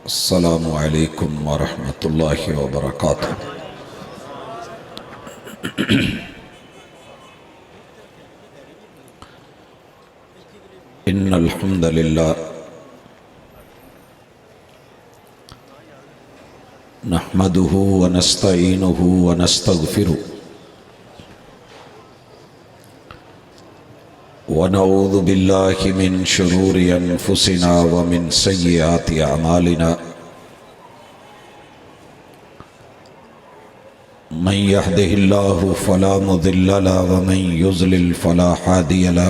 السلام علیکم ورحمۃ اللہ وبرکاتہ۔ ان الحمد للہ نحمده ونستعینه ونستغفره ونعوذ باللہ من شرور انفسنا ومن سیئات اعمالنا من يهده الله فلا مضل له ومن يضلل فلا هادي له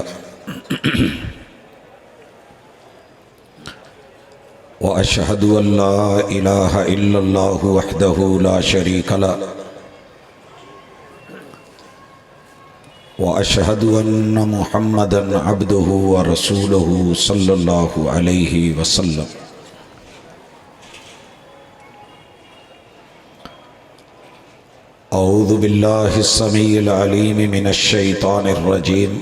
واشهد ان لا اله الا الله وحده لا شريك له واشهد ان محمدا عبده ورسوله صلى الله عليه وسلم۔ اعوذ باللہ السمیع العلیم من الشیطان الرجیم۔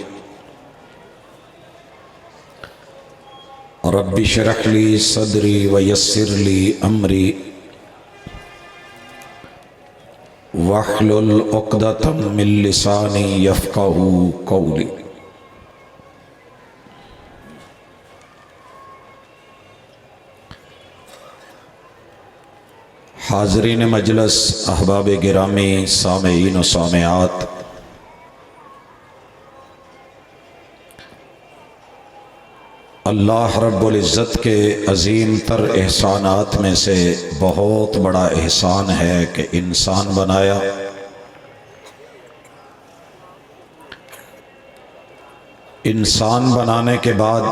رب اشرح لی صدری ویسر لی امری واحلل عقدۃ من لسانی یفقہوا قولی۔ حاضرین مجلس، احباب گرامی، سامعین و سامعات، اللہ رب العزت کے عظیم تر احسانات میں سے بہت بڑا احسان ہے کہ انسان بنایا۔ انسان بنانے کے بعد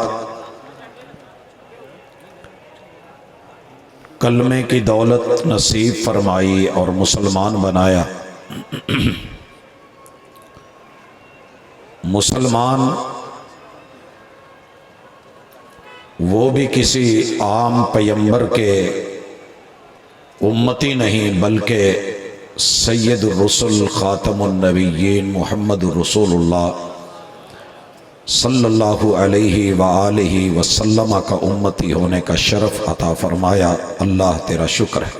کلمے کی دولت نصیب فرمائی اور مسلمان بنایا۔ مسلمان وہ بھی کسی عام پیمبر کے امتی نہیں، بلکہ سید الرسل خاتم النبیین محمد رسول اللہ صلی اللہ علیہ وآلہ وسلم کا امتی ہونے کا شرف عطا فرمایا۔ اللہ تیرا شکر ہے۔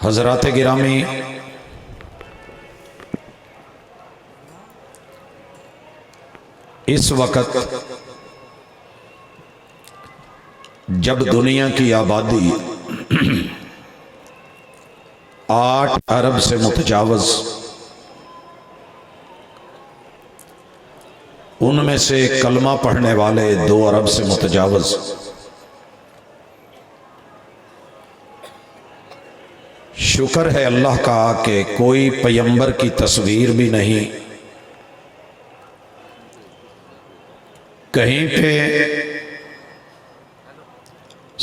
حضرات گرامی، اس وقت جب دنیا کی آبادی 8 ارب سے متجاوز، ان میں سے کلمہ پڑھنے والے 2 ارب سے متجاوز، شکر ہے اللہ کا کہ کوئی پیمبر کی تصویر بھی نہیں، کہیں پہ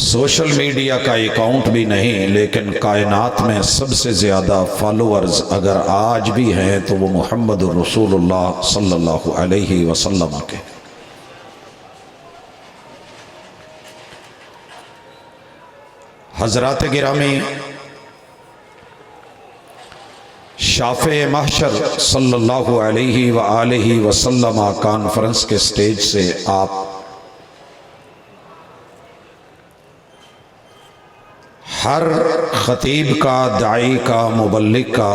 سوشل میڈیا کا اکاؤنٹ بھی نہیں، لیکن کائنات میں سب سے زیادہ فالوورز اگر آج بھی ہیں تو وہ محمد رسول اللہ صلی اللہ علیہ وسلم کے۔ حضرات گرامی، شافع محشر صلی اللہ علیہ وآلہ وسلم کانفرنس کے سٹیج سے آپ ہر خطیب کا، داعی کا، مبلغ کا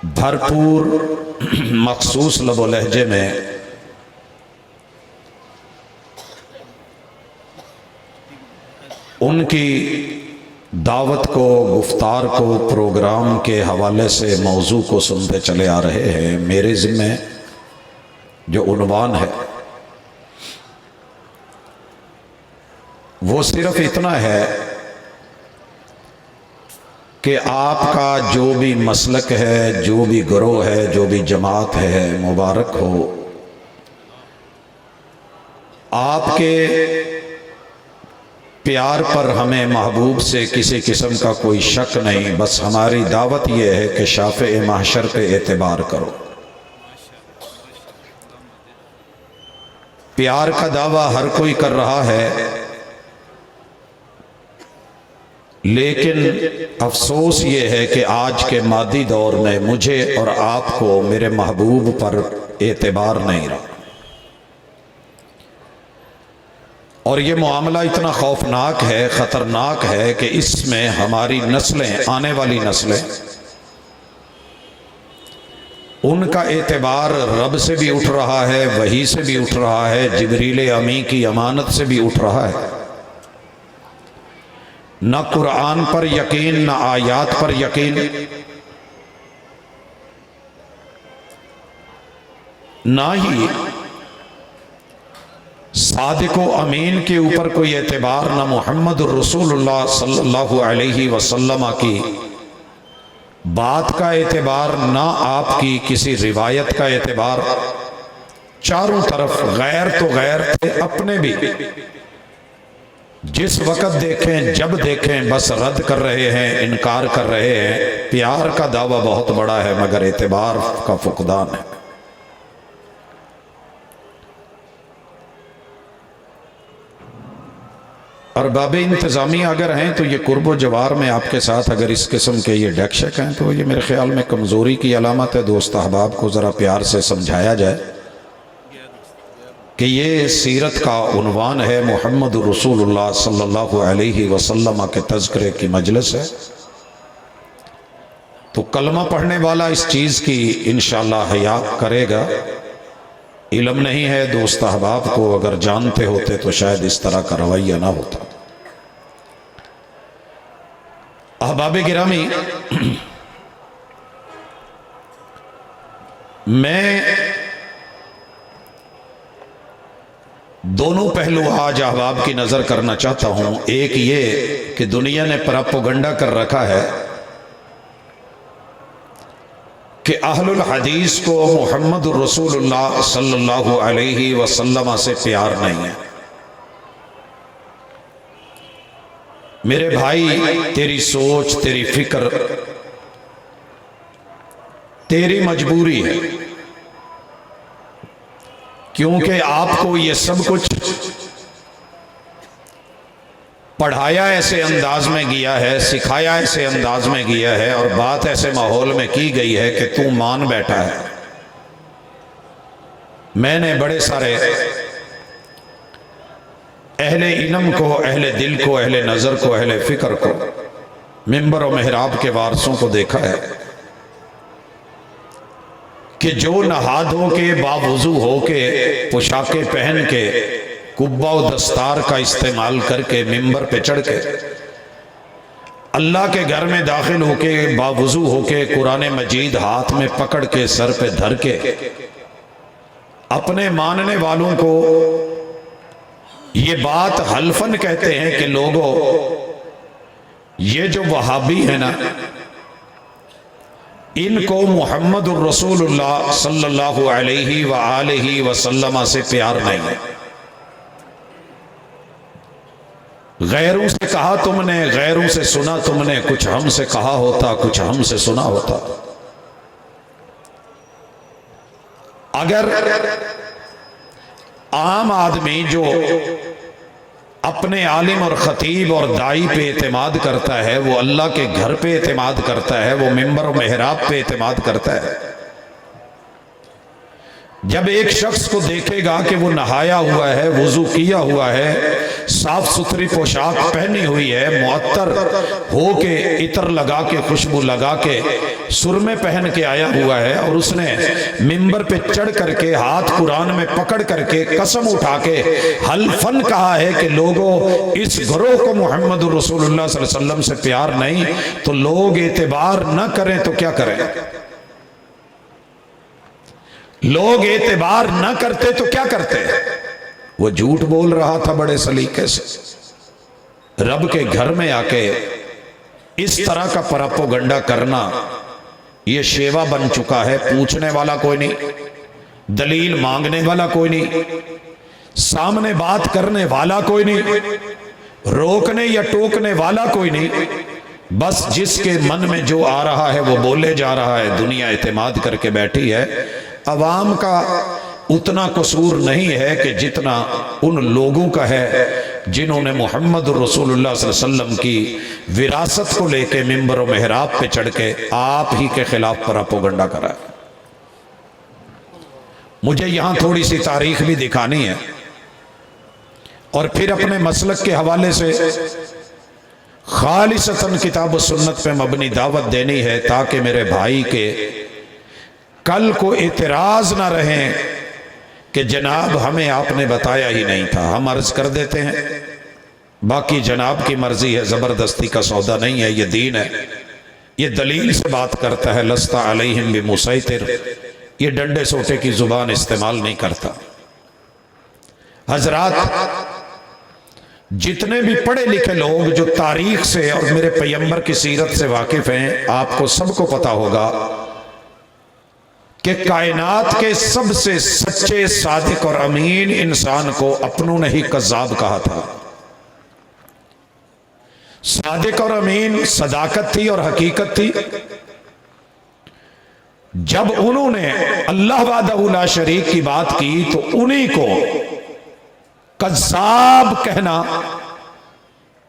بھرپور مخصوص لب و لہجے میں ان کی دعوت کو، گفتار کو، پروگرام کے حوالے سے موضوع کو سنتے چلے آ رہے ہیں۔ میرے ذمہ جو عنوان ہے وہ صرف اتنا ہے کہ آپ کا جو بھی مسلک ہے، جو بھی گروہ ہے، جو بھی جماعت ہے، مبارک ہو۔ آپ کے پیار پر ہمیں محبوب سے کسی قسم کا کوئی شک نہیں، بس ہماری دعوت یہ ہے کہ شافع محشر پہ اعتبار کرو۔ پیار کا دعویٰ ہر کوئی کر رہا ہے، لیکن افسوس یہ ہے کہ آج کے مادی دور میں مجھے اور آپ کو میرے محبوب پر اعتبار نہیں رہا، اور یہ معاملہ اتنا خوفناک ہے، خطرناک ہے کہ اس میں ہماری نسلیں، آنے والی نسلیں، ان کا اعتبار رب سے بھی اٹھ رہا ہے، وحی سے بھی اٹھ رہا ہے، جبریل امی کی امانت سے بھی اٹھ رہا ہے۔ نہ قرآن پر یقین، نہ آیات پر یقین، نہ ہی صادق و امین کے اوپر کوئی اعتبار، نہ محمد الرسول اللہ صلی اللہ علیہ وسلم کی بات کا اعتبار، نہ آپ کی کسی روایت کا اعتبار۔ چاروں طرف غیر تو غیر تھے، اپنے بھی جس وقت دیکھیں، جب دیکھیں بس رد کر رہے ہیں، انکار کر رہے ہیں۔ پیار کا دعویٰ بہت بڑا ہے مگر اعتبار کا فقدان ہے۔ ارباب انتظامیہ اگر ہیں تو یہ قرب و جوار میں آپ کے ساتھ اگر اس قسم کے یہ ڈیک شیک ہیں تو یہ میرے خیال میں کمزوری کی علامت ہے۔ دوست احباب کو ذرا پیار سے سمجھایا جائے کہ یہ سیرت کا عنوان ہے، محمد رسول اللہ صلی اللہ علیہ وسلم کے تذکرے کی مجلس ہے، تو کلمہ پڑھنے والا اس چیز کی انشاءاللہ حیا کرے گا۔ علم نہیں ہے دوست احباب کو، اگر جانتے ہوتے تو شاید اس طرح کا رویہ نہ ہوتا۔ احباب گرامی، میں دونوں پہلو آج احباب کی نظر کرنا چاہتا ہوں۔ ایک یہ کہ دنیا نے پراپوگنڈا کر رکھا ہے کہ اہل الحدیث کو محمد رسول اللہ صلی اللہ علیہ وسلم سے پیار نہیں ہے۔ میرے بھائی، تیری سوچ، تیری فکر، تیری مجبوری ہے، کیونکہ آپ کو یہ سب کچھ پڑھایا ایسے انداز میں گیا ہے، سکھایا ایسے انداز میں گیا ہے، اور بات ایسے ماحول میں کی گئی ہے کہ تو مان بیٹھا ہے۔ میں نے بڑے سارے اہل علم کو، اہل دل کو، اہل نظر کو، اہل فکر کو، منبر و محراب کے وارثوں کو دیکھا ہے کہ جو نہا دھو کے، باوضو ہو کے، پوشاکیں پہن کے، قبہ و دستار کا استعمال کر کے، منبر پہ چڑھ کے، اللہ کے گھر میں داخل ہو کے، باوضو ہو کے، قرآن مجید ہاتھ میں پکڑ کے، سر پہ دھر کے، اپنے ماننے والوں کو یہ بات حلفاً کہتے ہیں کہ لوگوں، یہ جو وہابی ہیں نا، ان کو محمد الرسول اللہ صلی اللہ علیہ وآلہ وسلم سے پیار نہیں ہے۔ غیروں سے کہا تم نے، غیروں سے سنا تم نے، کچھ ہم سے کہا ہوتا، کچھ ہم سے سنا ہوتا۔ اگر عام آدمی جو اپنے عالم اور خطیب اور دائی پہ اعتماد کرتا ہے، وہ اللہ کے گھر پہ اعتماد کرتا ہے، وہ منبر و محراب پہ اعتماد کرتا ہے، جب ایک شخص کو دیکھے گا کہ وہ نہایا ہوا ہے، وضو کیا ہوا ہے، صاف ستھری پوشاک پہنی ہوئی ہے، معطر ہو کے، عطر لگا کے، خوشبو لگا کے، سرمے پہن کے آیا ہوا ہے، اور اس نے منبر پہ چڑھ کر کے، ہاتھ قرآن میں پکڑ کر کے، قسم اٹھا کے حلفاً کہا ہے کہ لوگوں، اس گروہ کو محمد رسول اللہ صلی اللہ علیہ وسلم سے پیار نہیں، تو لوگ اعتبار نہ کریں تو کیا کریں؟ لوگ اعتبار نہ کرتے تو کیا کرتے؟ وہ جھوٹ بول رہا تھا بڑے سلیقے سے۔ رب کے گھر میں آ کے اس طرح کا پراپوگنڈا کرنا یہ شیوا بن چکا ہے۔ پوچھنے والا کوئی نہیں، دلیل مانگنے والا کوئی نہیں، سامنے بات کرنے والا کوئی نہیں، روکنے یا ٹوکنے والا کوئی نہیں، بس جس کے من میں جو آ رہا ہے وہ بولے جا رہا ہے۔ دنیا اعتماد کر کے بیٹھی ہے۔ عوام کا اتنا قصور نہیں ہے کہ جتنا ان لوگوں کا ہے جنہوں نے محمد رسول اللہ صلی اللہ علیہ وسلم کی وراثت کو لے کے ممبر و محراب پہ چڑھ کے آپ ہی کے خلاف پراپوگنڈا کرا ہے۔ مجھے یہاں تھوڑی سی تاریخ بھی دکھانی ہے اور پھر اپنے مسلک کے حوالے سے خالصتاً کتاب و سنت پہ مبنی دعوت دینی ہے، تاکہ میرے بھائی کے کل کو اعتراض نہ رہیں کہ جناب ہمیں آپ نے بتایا ہی نہیں تھا۔ ہم عرض کر دیتے ہیں، باقی جناب کی مرضی ہے، زبردستی کا سودا نہیں ہے، یہ دین ہے، یہ دلیل سے بات کرتا ہے۔ لست علیہم بمسیطر، یہ ڈنڈے سوٹے کی زبان استعمال نہیں کرتا۔ حضرات، جتنے بھی پڑھے لکھے لوگ جو تاریخ سے اور میرے پیغمبر کی سیرت سے واقف ہیں، آپ کو سب کو پتا ہوگا کہ کائنات کے سب سے سچے، صادق اور امین انسان کو اپنوں نے ہی کذاب کہا تھا۔ صادق اور امین صداقت تھی اور حقیقت تھی۔ جب انہوں نے اللہ وحدہ لا شریک کی بات کی تو انہی کو کذاب کہنا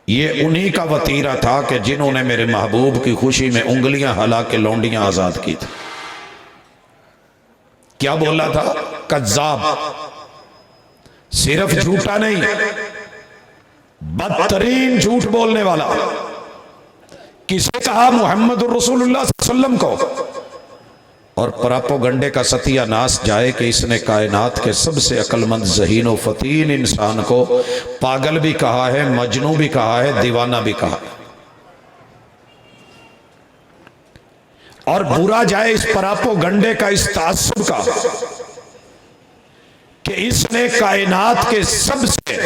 یہ انہی کا وطیرہ تھا کہ جنہوں نے میرے محبوب کی خوشی میں انگلیاں ہلا کے لونڈیاں آزاد کی تھی۔ کیا بولا تھا؟ کذاب، صرف جھوٹا نہیں، بدترین جھوٹ بولنے والا۔ کسے کہا؟ محمد الرسول اللہ صلی اللہ علیہ وسلم کو۔ اور پراپوگنڈے کا ستیہ ناس جائے کہ اس نے کائنات کے سب سے عقل مند، ذہین و فطین انسان کو پاگل بھی کہا ہے، مجنوں بھی کہا ہے، دیوانہ بھی کہا ہے۔ اور برا جائے اس پراپوگنڈے کا، اس تعصب کا کہ اس نے کائنات کے سب سے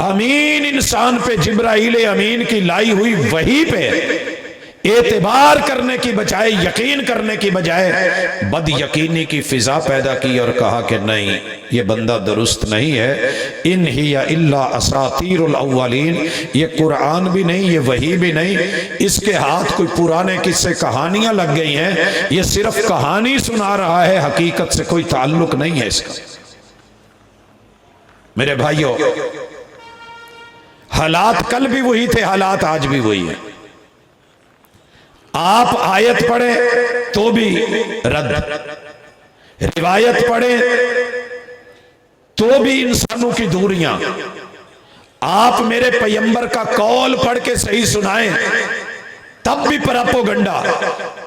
امین انسان پہ، جبرائیل امین کی لائی ہوئی وحی پہ اعتبار کرنے کی بجائے، یقین کرنے کی بجائے بد یقینی کی فضا پیدا کی اور کہا کہ نہیں، یہ بندہ درست نہیں ہے۔ ان ہی الا اساطیر الاولین، یہ قرآن بھی نہیں، یہ وحی بھی نہیں، اس کے ہاتھ کوئی پرانے قصے کہانیاں لگ گئی ہیں، یہ صرف کہانی سنا رہا ہے، حقیقت سے کوئی تعلق نہیں ہے اس کا۔ میرے بھائیوں، حالات کل بھی وہی تھے، حالات آج بھی وہی ہیں۔ آپ آیت پڑھیں تو بھی رد، روایت پڑھیں تو بھی انسانوں کی دوریاں، آپ میرے پیغمبر کا قول پڑھ کے صحیح سنائیں تب بھی پراپوگنڈا،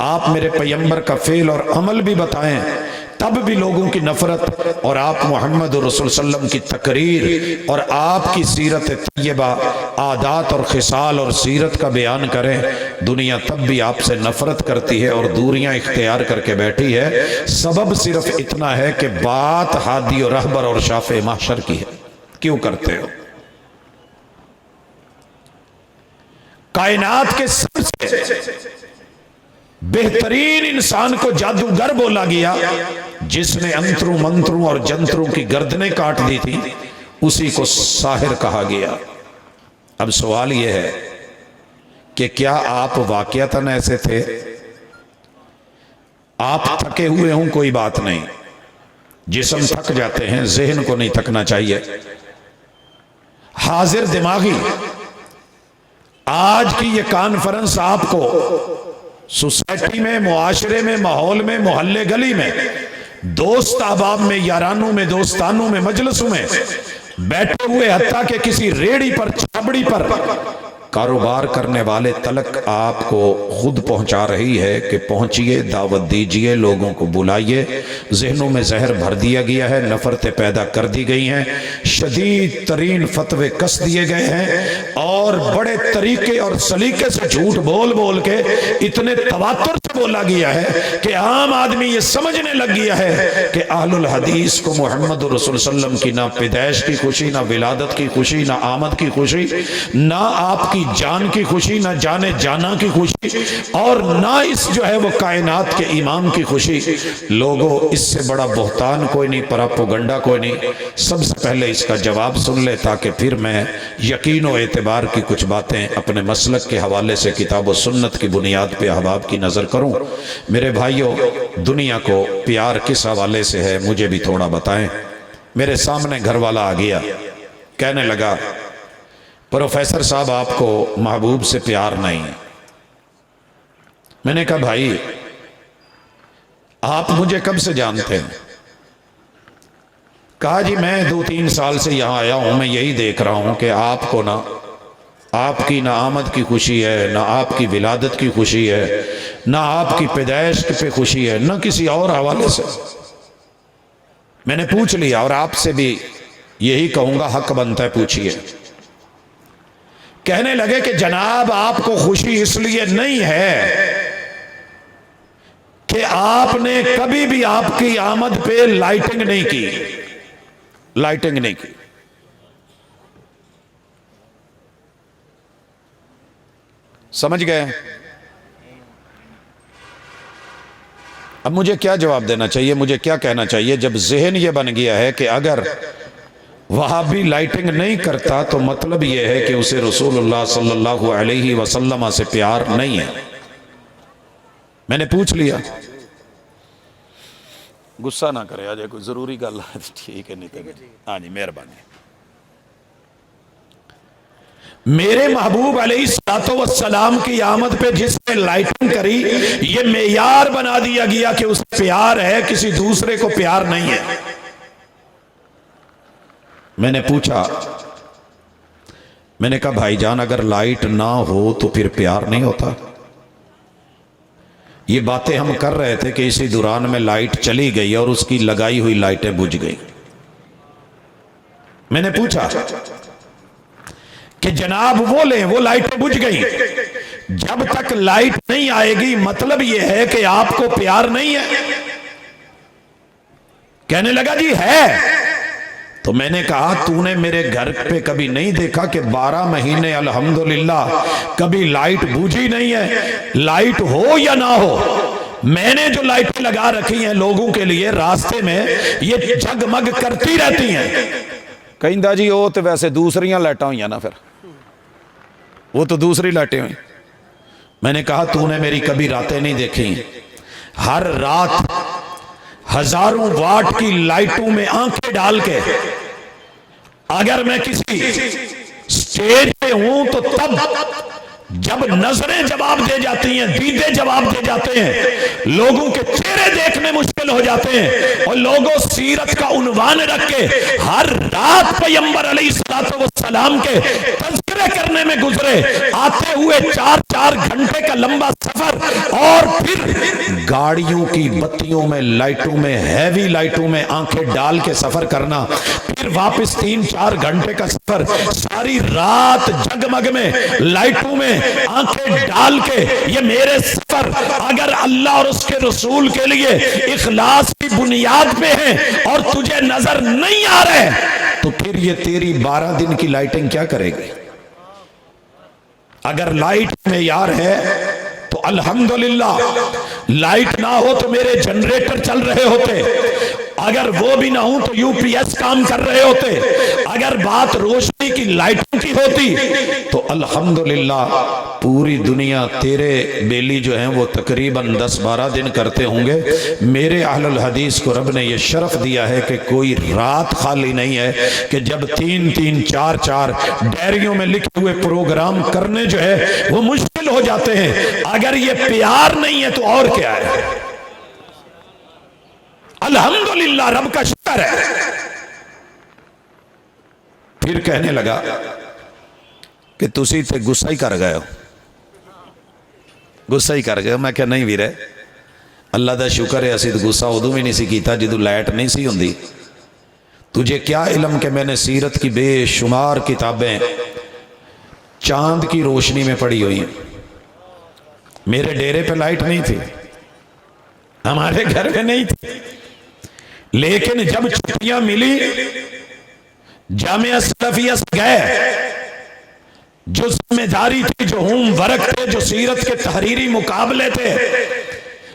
آپ میرے پیغمبر کا فعل اور عمل بھی بتائیں تب بھی لوگوں کی نفرت، اور آپ محمد رسول صلی اللہ علیہ وسلم کی تقریر اور آپ کی سیرت طیبہ، عادات اور خصال اور سیرت کا بیان کریں، دنیا تب بھی آپ سے نفرت کرتی ہے اور دوریاں اختیار کر کے بیٹھی ہے۔ سبب صرف اتنا ہے کہ بات ہادی و رہبر اور شافع محشر کی ہے۔ کیوں کرتے ہو؟ کائنات کے سب سے بہترین انسان کو جادوگر بولا گیا، جس نے انتروں منتروں اور جنتروں کی گردنیں کاٹ دی تھی، اسی کو ساحر کہا گیا۔ اب سوال یہ ہے کہ کیا آپ واقعتاً ایسے تھے؟ آپ تھکے ہوئے ہوں کوئی بات نہیں، جسم تھک جاتے ہیں، ذہن کو نہیں تھکنا چاہیے۔ حاضر دماغی آج کی یہ کانفرنس آپ کو سوسائٹی میں، معاشرے میں، ماحول میں، محلے گلی میں، دوست احباب میں، یارانوں میں، دوستانوں میں، مجلسوں میں بیٹھے ہوئے، حتیٰ کہ کسی ریڑھی پر، چھابڑی پر کاروبار کرنے والے تلک آپ کو خود پہنچا رہی ہے کہ پہنچیے، دعوت دیجئے، لوگوں کو بلائیے۔ ذہنوں میں زہر بھر دیا گیا ہے، نفرتیں پیدا کر دی گئی ہیں، شدید ترین فتوے کس دیے گئے ہیں، اور بڑے طریقے اور سلیقے سے جھوٹ بول بول کے اتنے تواتر سے بولا گیا ہے کہ عام آدمی یہ سمجھنے لگ گیا ہے کہ اہل الحدیث کو محمد رسول صلی اللہ علیہ وسلم کی نہ پیدائش کی خوشی، نہ ولادت کی خوشی، نہ آمد کی خوشی، نہ آپ کی جان کی خوشی، نہ جانے جانا کی خوشی، اور نہ اس جو ہے وہ کائنات کے امام کی خوشی۔ لوگوں، اس سے بڑا بہتان کوئی نہیں، پراپوگنڈا کوئی نہیں۔ سب سے پہلے اس کا جواب سن لے تاکہ پھر میں یقین و اعتبار کی کچھ باتیں اپنے مسلک کے حوالے سے کتاب و سنت کی بنیاد پہ احباب کی نظر کروں۔ کروں۔ میرے بھائیوں، دنیا کو پیار کس حوالے سے ہے مجھے بھی تھوڑا بتائیں۔ میرے سامنے گھر والا آ گیا، کہنے لگا پروفیسر صاحب آپ کو محبوب سے پیار نہیں ہے۔ میں نے کہا بھائی آپ مجھے کب سے جانتے ہیں؟ کہا جی میں 2-3 سال سے یہاں آیا ہوں، میں یہی دیکھ رہا ہوں کہ آپ کو آپ کی نہ آمد کی خوشی ہے، نہ آپ کی ولادت کی خوشی ہے، نہ آپ کی پیدائش پہ خوشی ہے، نہ کسی اور حوالے سے۔ میں نے پوچھ لیا اور آپ سے بھی یہی کہوں گا، حق بنتا ہے پوچھئے۔ کہنے لگے کہ جناب آپ کو خوشی اس لیے نہیں ہے کہ آپ نے کبھی بھی آپ کی آمد پہ لائٹنگ نہیں کی، لائٹنگ نہیں کی۔ سمجھ گئے؟ اب مجھے کیا جواب دینا چاہیے، مجھے کیا کہنا چاہیے جب ذہن یہ بن گیا ہے کہ اگر وہابی لائٹنگ نہیں کرتا تو مطلب یہ ہے کہ اسے رسول اللہ صلی اللہ علیہ وسلم سے پیار نہیں ہے۔ میں نے پوچھ لیا، غصہ نہ کرے، آج کوئی ضروری گل ہے، ٹھیک ہے نہیں؟ ہاں جی مہربانی۔ میرے محبوب علیہ السلام کی آمد پہ جس نے لائٹنگ کری، یہ معیار بنا دیا گیا کہ اس پیار ہے، کسی دوسرے کو پیار نہیں ہے۔ میں نے پوچھا، میں نے کہا بھائی جان اگر لائٹ نہ ہو تو پھر پیار نہیں ہوتا؟ یہ باتیں ہم کر رہے تھے کہ اسی دوران میں لائٹ چلی گئی اور اس کی لگائی ہوئی لائٹیں بجھ گئی۔ میں نے پوچھا کہ جناب وہ لیں، وہ لائٹیں بجھ گئی، جب تک لائٹ نہیں آئے گی مطلب یہ ہے کہ آپ کو پیار نہیں ہے؟ کہنے لگا جی ہے۔ تو میں نے کہا تو نے میرے گھر پہ کبھی نہیں دیکھا کہ 12 مہینے الحمدللہ کبھی لائٹ بجھی نہیں ہے؟ لائٹ ہو یا نہ ہو، میں نے جو لائٹیں لگا رکھی ہیں لوگوں کے لیے راستے میں، یہ جگمگ کرتی رہتی ہیں۔ کہیں دا جی وہ تو ویسے دوسریاں لائٹاں ہوئی ہیں نا، پھر وہ تو دوسری لائٹیں ہوئی۔ میں نے کہا تو نے میری کبھی راتیں نہیں دیکھی؟ ہر رات ہزاروں واٹ کی لائٹوں میں آنکھیں ڈال کے اگر میں کسی سٹیج پہ ہوں تو تب جب نظریں جواب دے جاتی ہیں، دیدے جواب دے جاتے ہیں، لوگوں کے چہرے دیکھنے مشکل ہو جاتے ہیں، اور لوگوں سیرت کا عنوان رکھ کے ہر رات پیغمبر علیہ السلام کے تذکرے کرنے میں گزرے، آتے ہوئے 4 گھنٹے کا لمبا سفر، اور پھر گاڑیوں کی بتیوں میں، لائٹوں میں، ہیوی لائٹوں میں آنکھیں ڈال کے سفر کرنا، پھر واپس 3-4 گھنٹے کا سفر، ساری رات جگمگ میں لائٹوں میں آنکھیں ڈال کے، یہ میرے سفر اگر اللہ اور اس کے رسول کے لیے اخلاص کی بنیاد پہ ہیں اور تجھے نظر نہیں آ رہے تو پھر یہ تیری 12 دن کی لائٹنگ کیا کرے گی؟ اگر لائٹ معیار ہے تو الحمدللہ، لائٹ نہ ہو تو میرے جنریٹر چل رہے ہوتے، اگر وہ بھی نہ ہوں تو یو پی ایس کام کر رہے ہوتے، اگر بات روشنی کی لائٹوں کی ہوتی تو الحمدللہ پوری دنیا تیرے بیلی جو ہیں وہ تقریباً 10-12 دن کرتے ہوں گے۔ میرے اہل الحدیث کو رب نے یہ شرف دیا ہے کہ کوئی رات خالی نہیں ہے کہ جب 3-3 4-4 ڈائریوں میں لکھے ہوئے پروگرام کرنے جو ہے وہ مشکل ہو جاتے ہیں۔ اگر یہ پیار نہیں ہے تو اور کیا ہے؟ الحمدللہ رب کا شکر ہے۔ پھر کہنے لگا کہ تسی تے غصہ ہی کر گئے ہو، غصہ ہی کر گئے ہو۔ میں کہا نہیں ویرے، اللہ دا شکر ہے اسی غصہ ادو بھی نہیں سی کیتا جدو لائٹ نہیں سی ہوندی۔ تجھے کیا علم کہ میں نے سیرت کی بے شمار کتابیں چاند کی روشنی میں پڑھی ہوئی ہیں۔ میرے ڈیرے پہ لائٹ نہیں تھی، ہمارے گھر میں نہیں تھی، لیکن جب چھٹیاں ملی جامعہ سلفیہ سے گئے، جو ذمہ داری تھی، جو ہوم ورک تھے، جو سیرت کے تحریری مقابلے تھے،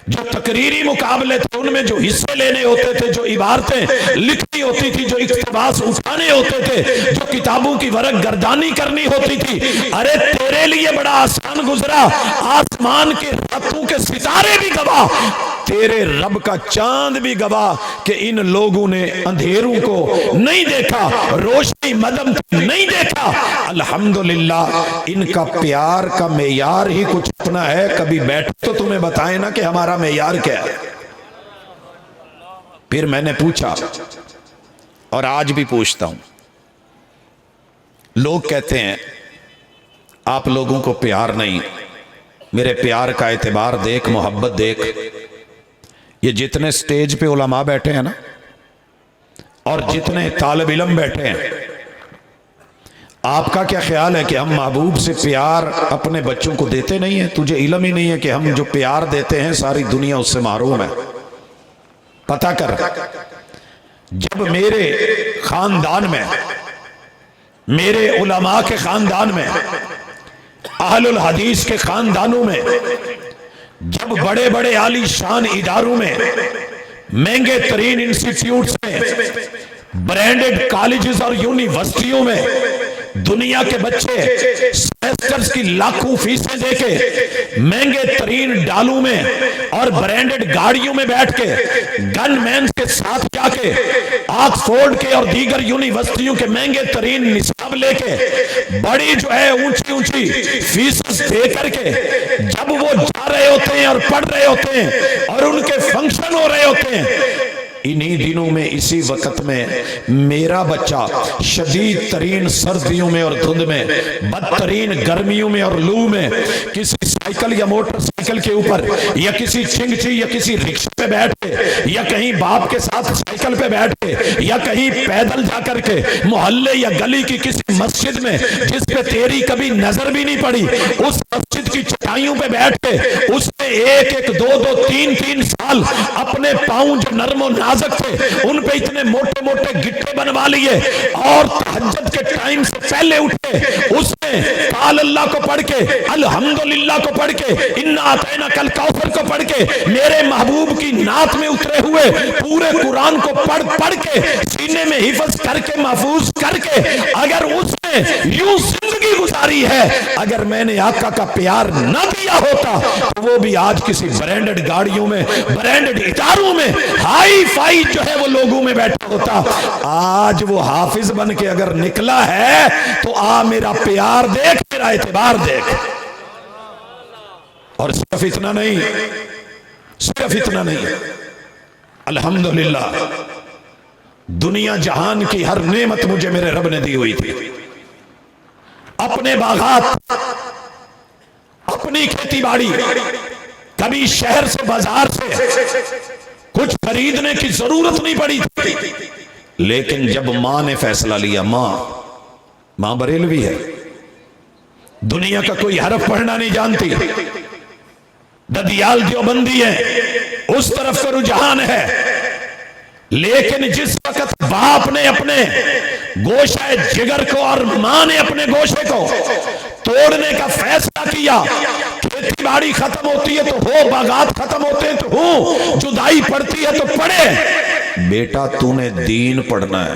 جو تقریری مقابلے تھے، ان میں جو حصے لینے ہوتے تھے، جو عبارتیں لکھنی ہوتی تھی، جو اقتباس اٹھانے ہوتے تھے، جو کتابوں کی ورق گردانی کرنی ہوتی تھی، ارے تیرے لیے بڑا آسان گزرا، آسمان کے راتوں کے ستارے بھی گواہ، تیرے رب کا چاند بھی گواہ کہ ان لوگوں نے اندھیروں کو نہیں دیکھا، روشنی مدم نہیں دیکھا۔ الحمدللہ ان کا پیار کا معیار ہی کچھ اپنا ہے، کبھی بیٹھ تو تمہیں بتائیں نا کہ ہمارا معیار کیا ہے۔ پھر میں نے پوچھا اور آج بھی پوچھتا ہوں، لوگ کہتے ہیں آپ لوگوں کو پیار نہیں، میرے پیار کا اعتبار دیکھ، محبت دیکھ۔ یہ جتنے سٹیج پہ علماء بیٹھے ہیں نا، اور جتنے طالب علم بیٹھے ہیں، آپ کا کیا خیال ہے کہ ہم محبوب سے پیار اپنے بچوں کو دیتے نہیں ہیں؟ تجھے علم ہی نہیں ہے کہ ہم جو پیار دیتے ہیں ساری دنیا اس سے محروم ہے۔ پتہ کر، جب میرے خاندان میں، میرے علماء کے خاندان میں، اہل الحدیث کے خاندانوں میں، جب بڑے بڑے عالی شان اداروں میں، مہنگے ترین انسٹیٹیوٹس میں، برانڈڈ کالجز اور یونیورسٹیوں میں دنیا کے بچے سیمسٹرز کی لاکھوں فیسیں دے کے مہنگے ترین ڈالوں میں اور برانڈڈ گاڑیوں میں بیٹھ کے گن مینز کے ساتھ جا کے آکسفورڈ کے اور دیگر یونیورسٹیوں کے مہنگے ترین نصاب لے کے بڑی جو ہے اونچی اونچی فیسز دے کر کے جب وہ جا رہے ہوتے ہیں اور پڑھ رہے ہوتے ہیں اور ان کے فنکشن ہو رہے ہوتے ہیں، انہی دنوں میں اسی وقت میں میرا بچہ شدید ترین سردیوں میں اور دھند میں، بدترین گرمیوں میں اور لو میں کسی سائیکل یا موٹر سائیکل کے اوپر یا کسی چنگچی یا کسی رکشے پہ بیٹھ کے یا کہیں باپ کے ساتھ سائیکل پہ بیٹھ کے یا کہیں پیدل جا کر کے محلے یا گلی کی کسی مسجد میں جس پہ تیری کبھی نظر بھی نہیں پڑی، اس مسجد کی چٹائیوں پہ بیٹھ کے اس نے ایک ایک دو دو تین تین سال اپنے پاؤں جو نرم و نازک تھے ان پہ اتنے موٹے موٹے گٹھے بنوا لیے اور تہجد کے ٹائم سے پہلے اٹھے اس نے قال اللہ کو پڑھ کے، الحمدللہ کو پڑھ کے، انا اعطیناک الکوثر کو پڑھ کے، میرے محبوب کی نعت میں اترے ہوئے پورے قرآن کو پڑھ پڑھ کے سینے میں حفظ کر کے محفوظ کر کے اگر اس نے یوں زندگی گزاری ہے، اگر میں نے آقا کا پیار نہ دیا ہوتا تو وہ بھی آج کسی برانڈڈ گاڑیوں میں، برانڈڈ اداروں میں، ہائی فائی جو ہے وہ لوگوں میں بیٹھا ہوتا۔ آج وہ حافظ بن کے اگر نکلا ہے تو آ میرا پیار دیکھ، میرا اعتبار دیکھ۔ اور صرف اتنا نہیں، صرف اتنا نہیں، الحمدللہ دنیا جہان کی ہر نعمت مجھے میرے رب نے دی ہوئی تھی، اپنے باغات، اپنی کھیتی باڑی، کبھی شہر سے بازار سے کچھ خریدنے کی ضرورت نہیں پڑی تھی، لیکن جب ماں نے فیصلہ لیا، ماں بریلوی ہے، دنیا کا کوئی حرف پڑھنا نہیں جانتی، ددیال دیوبندی ہے، اس طرف کا رجحان ہے، لیکن جس وقت باپ نے اپنے گوشہ جگر کو اور ماں نے اپنے گوشے کو توڑنے کا فیصلہ کیا، کھیتی باڑی ختم ہوتی ہے تو ہو، باغات ختم ہوتے ہیں تو ہو، جدائی پڑتی ہے تو پڑے، بیٹا تو نے دین پڑھنا ہے،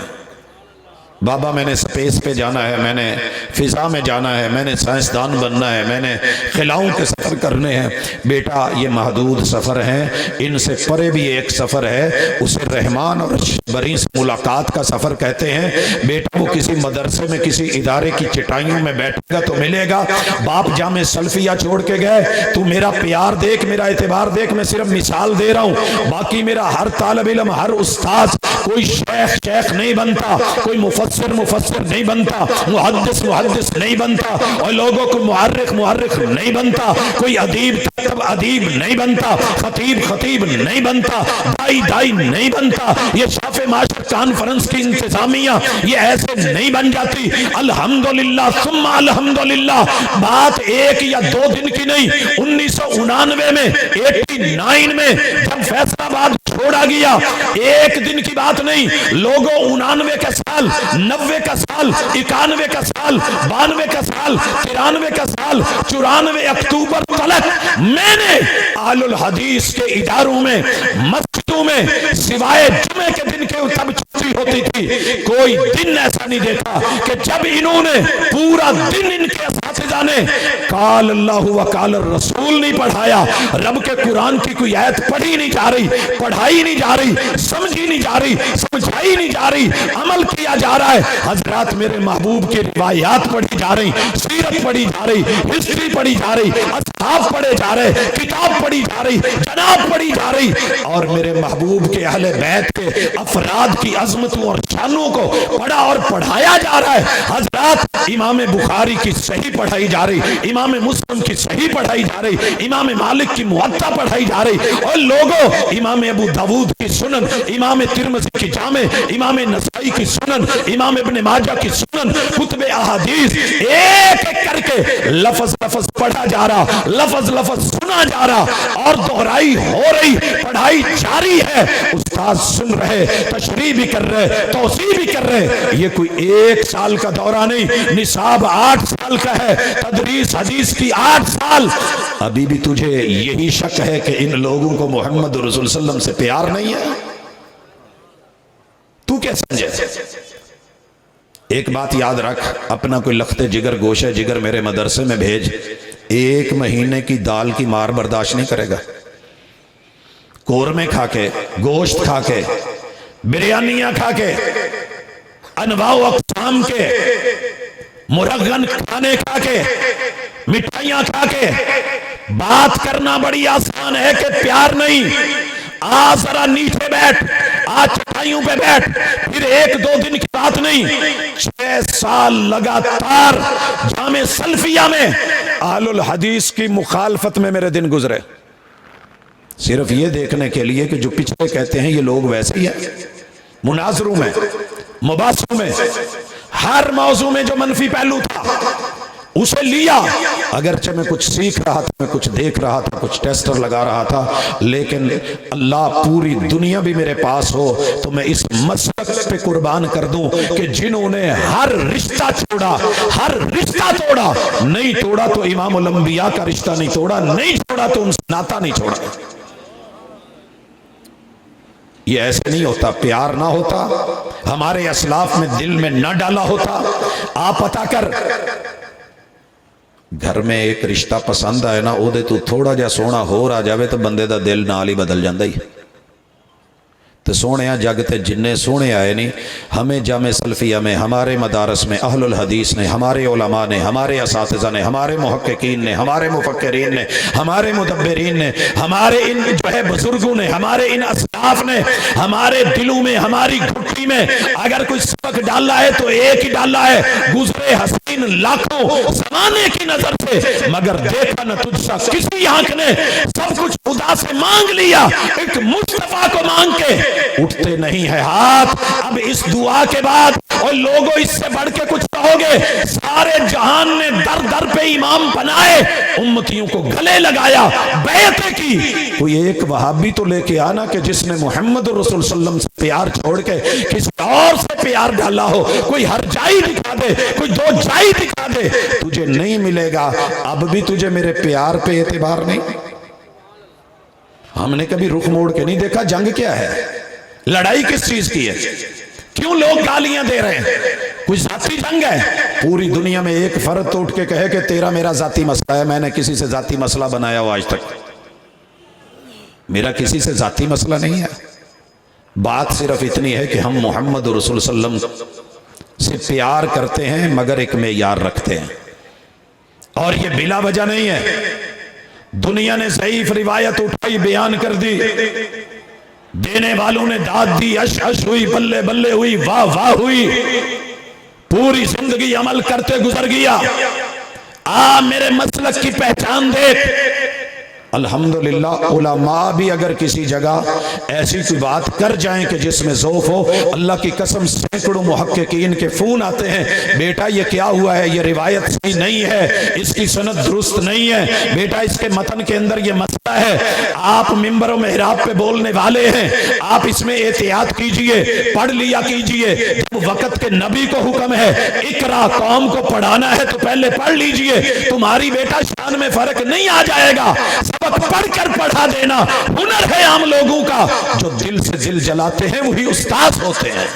بابا میں نے سپیس پہ جانا ہے، میں نے فضا میں جانا ہے، میں نے سائنسدان بننا ہے، میں نے خلاؤں کے سفر کرنے ہیں، بیٹا یہ محدود سفر ہیں، ان سے پرے بھی ایک سفر ہے، اسے رحمان اور بری سے ملاقات کا سفر کہتے ہیں، بیٹا وہ کسی مدرسے میں کسی ادارے کی چٹائیوں میں بیٹھے گا تو ملے گا، باپ جامع سلفیہ چھوڑ کے گئے، تو میرا پیار دیکھ، میرا اعتبار دیکھ، میں صرف مثال دے رہا ہوں، باقی میرا ہر طالب علم، ہر استاذ کوئی شیخ نہیں بنتا، کوئی مفسر نہیں بنتا، محدث نہیں بنتا، اور لوگوں کو معرخ نہیں بنتا، کوئی ادیب نہیں بنتا، خطیب نہیں بنتا، دائی نہیں بنتا، یہ شاف معاشر کانفرنس کی انتظامیہ یہ ایسے نہیں بن جاتی۔ الحمدللہ ثم الحمدللہ، بات ایک یا دو دن کی نہیں، 1999 میں 89 میں جب فیصل آباد چھوڑا گیا، ایک دن کی بات نہیں، لوگوں 89 کا سال، 90 کا سال، 91 کا سال، 92 کا سال، 93 کا سال، 94 اکتوبر تلک میں نے اہل الحدیث کے اداروں میں، مسجدوں میں، سوائے جمعے کے دن کے تب چھٹی ایسی ہوتی تھی کوئی دن ایسا نہیں دیکھا کہ جب انہوں نے پورا دن ان کے اساتذہ نے قال اللہ و قال الرسول نہیں پڑھایا، رب کے قرآن کی کوئی آیت پڑھی نہیں جا رہی، پڑھائی نہیں جا رہی، سمجھی نہیں جا رہی، سمجھائی نہیں جا رہی، عمل کیا جا رہا ہے۔ حضرات میرے محبوب کی روایات پڑھی جا رہی، سیرت پڑھی جا رہی، ہسٹری پڑھی جا رہی، اصحاب پڑھے جا رہے، کتاب پڑھی جا رہی، جناب پڑھی جا رہی، اور میرے محبوب کے اہل بیت کے افراد کی عظمتوں اور شانوں کو پڑھا اور پڑھایا جا رہا ہے۔ حضرات امام بخاری کی صحیح پڑھائی جا رہی، امام مسلم کی صحیح پڑھائی جا رہی، امام مالک کی موطا پڑھائی جا رہی، اور لوگوں امام ابو داود کی سنن، امام ترمذی کی جامع، امام نسائی کی سنن، امام ابن ماجہ کی سنن، کتب احادیث ایک ایک کر کے لفظ لفظ پڑھا جا رہا، لفظ لفظ سنا جا رہا، اور دہرائی ہو رہی، پڑھائی جاری ہے، استاد سن رہے، تشریح بھی کر رہے، توضیح بھی کر رہے۔ یہ کوئی 1 سال کا دورہ نہیں، نصاب 8 سال کا ہے، تدریس حدیث کی 8 سال۔ ابھی بھی تجھے یہی شک ہے کہ ان لوگوں کو محمد رسول صلی اللہ علیہ وسلم سے پیار نہیں ہے؟ تو کیا سمجھے؟ ایک بات یاد رکھ، اپنا کوئی لخت جگر گوشہ جگر میرے مدرسے میں بھیج، 1 مہینے کی دال کی مار برداشت نہیں کرے گا، قورمے کھا کے، گوشت کھا کے، بریانیاں کھا کے، انواع و اقسام کے مرغن کھانے کھا کے، مٹھائیاں کھا کے بات کرنا بڑی آسان ہے کہ پیار نہیں۔ آ ذرا نیچے بیٹھ، آ چٹائیوں پہ بیٹھ، پھر 1-2 دن کی بات نہیں، 6 سال لگاتار جامع سلفیہ میں اہل الحدیث کی مخالفت میں میرے دن گزرے، صرف یہ دیکھنے کے لیے کہ جو پچھلے کہتے ہیں یہ لوگ ویسے ہی ہیں۔ مناظروں میں، مباحثوں میں، ہر موضوع میں جو منفی پہلو تھا اسے لیا، اگرچہ میں کچھ سیکھ رہا تھا، میں کچھ دیکھ رہا تھا، کچھ ٹیسٹر لگا رہا تھا، لیکن اللہ پوری دنیا بھی میرے پاس ہو تو میں اس مسلک پہ قربان کر دوں کہ جنہوں نے ہر رشتہ چھوڑا، ہر رشتہ توڑا، نہیں توڑا تو امام الانبیاء کا رشتہ نہیں توڑا، نہیں چھوڑا تو ان سے ناتا نہیں چھوڑا۔ یہ ایسے نہیں ہوتا، پیار نہ ہوتا، ہمارے اسلاف میں دل میں نہ ڈالا ہوتا۔ آپ پتہ کر، گھر میں ایک رشتہ پسند آئے نا، او دے تو تھوڑا جا سونا ہو رہا جاوے تو بندے دا دل نال ہی بدل جاندہ ہی۔ تو سونے جگ تے جننے سونے آئے نہیں، ہمیں جامع سلفیہ میں، ہمارے مدارس میں اہل الحدیث نے، ہمارے علماء نے، ہمارے اساتذہ نے، ہمارے محققین نے، ہمارے مفکرین نے، ہمارے مدبرین نے، ہمارے ان جو ہے بزرگوں نے، ہمارے ان اسلاف نے ہمارے دلوں میں، ہماری گھٹی میں اگر کوئی سبق ڈالا ہے تو ایک ہی ڈالا ہے، گزرے حسین لاکھوں زمانے کی نظر سے، مگر دیکھا نہ تجھ سا کسی آنکھ نے، سب کچھ خدا سے مانگ لیا، ایک مصطفیٰ کو مانگ کے اٹھتے نہیں ہے ہاتھ۔ اب اس دعا کے بعد اور لوگوں اس سے بڑھ کے کچھ کہو گے؟ سارے جہان نے در در پہ امام بنائے، امتیوں کو گلے لگایا، بیعتیں کی، کوئی ایک وہابی تو لے کے آنا کہ جس نے محمد رسول صلی اللہ علیہ وسلم سے پیار چھوڑ کے کسی اور سے پیار ڈالا ہو، کوئی ہر جائی دکھا دے، کوئی 2 جائی دکھا دے، تجھے نہیں ملے گا۔ اب بھی تجھے میرے پیار پہ اعتبار نہیں؟ ہم نے کبھی رخ موڑ کے نہیں دیکھا۔ جنگ کیا ہے؟ لڑائی کس چیز کی ہے؟ کیوں لوگ گالیاں دے رہے ہیں؟ کوئی ذاتی جنگ ہے؟ پوری دنیا میں ایک فرد تو اٹھ کے کہے کہ تیرا میرا ذاتی مسئلہ ہے، میں نے کسی سے ذاتی مسئلہ بنایا ہو آج تک؟ میرا کسی سے ذاتی مسئلہ نہیں ہے۔ بات صرف اتنی ہے کہ ہم محمد رسول صلی اللہ علیہ وسلم سے پیار کرتے ہیں، مگر ایک معیار رکھتے ہیں، اور یہ بلا وجہ نہیں ہے۔ دنیا نے ضعیف روایت اٹھائی، بیان کر دی، دینے والوں نے داد دی، اش اش ہوئی، بلے بلے ہوئی، واہ واہ ہوئی، پوری زندگی عمل کرتے گزر گیا۔ میرے مسلک کی پہچان دیکھ۔ الحمدللہ علماء بھی اگر کسی جگہ ایسی کوئی بات کر جائیں کہ جس میں ذوف ہو، اللہ کی قسم سینکڑوں محققین کے فون آتے ہیں، بیٹا یہ کیا ہوا ہے، یہ روایت صحیح نہیں ہے، اس کی سند درست نہیں ہے، بیٹا اس کے متن کے اندر یہ مسئلہ ہے، آپ منبر و محراب پہ بولنے والے ہیں، آپ اس میں احتیاط کیجئے، پڑھ لیا کیجئے، جب وقت کے نبی کو حکم ہے اقرا، قوم کو پڑھانا ہے تو پہلے پڑھ لیجئے، تمہاری بیٹا شان میں فرق نہیں آ جائے گا، سبق پڑھ کر پڑھا دینا ہنر ہے عام لوگوں کا، جو دل سے دل جلاتے ہیں وہی استاد ہوتے ہیں۔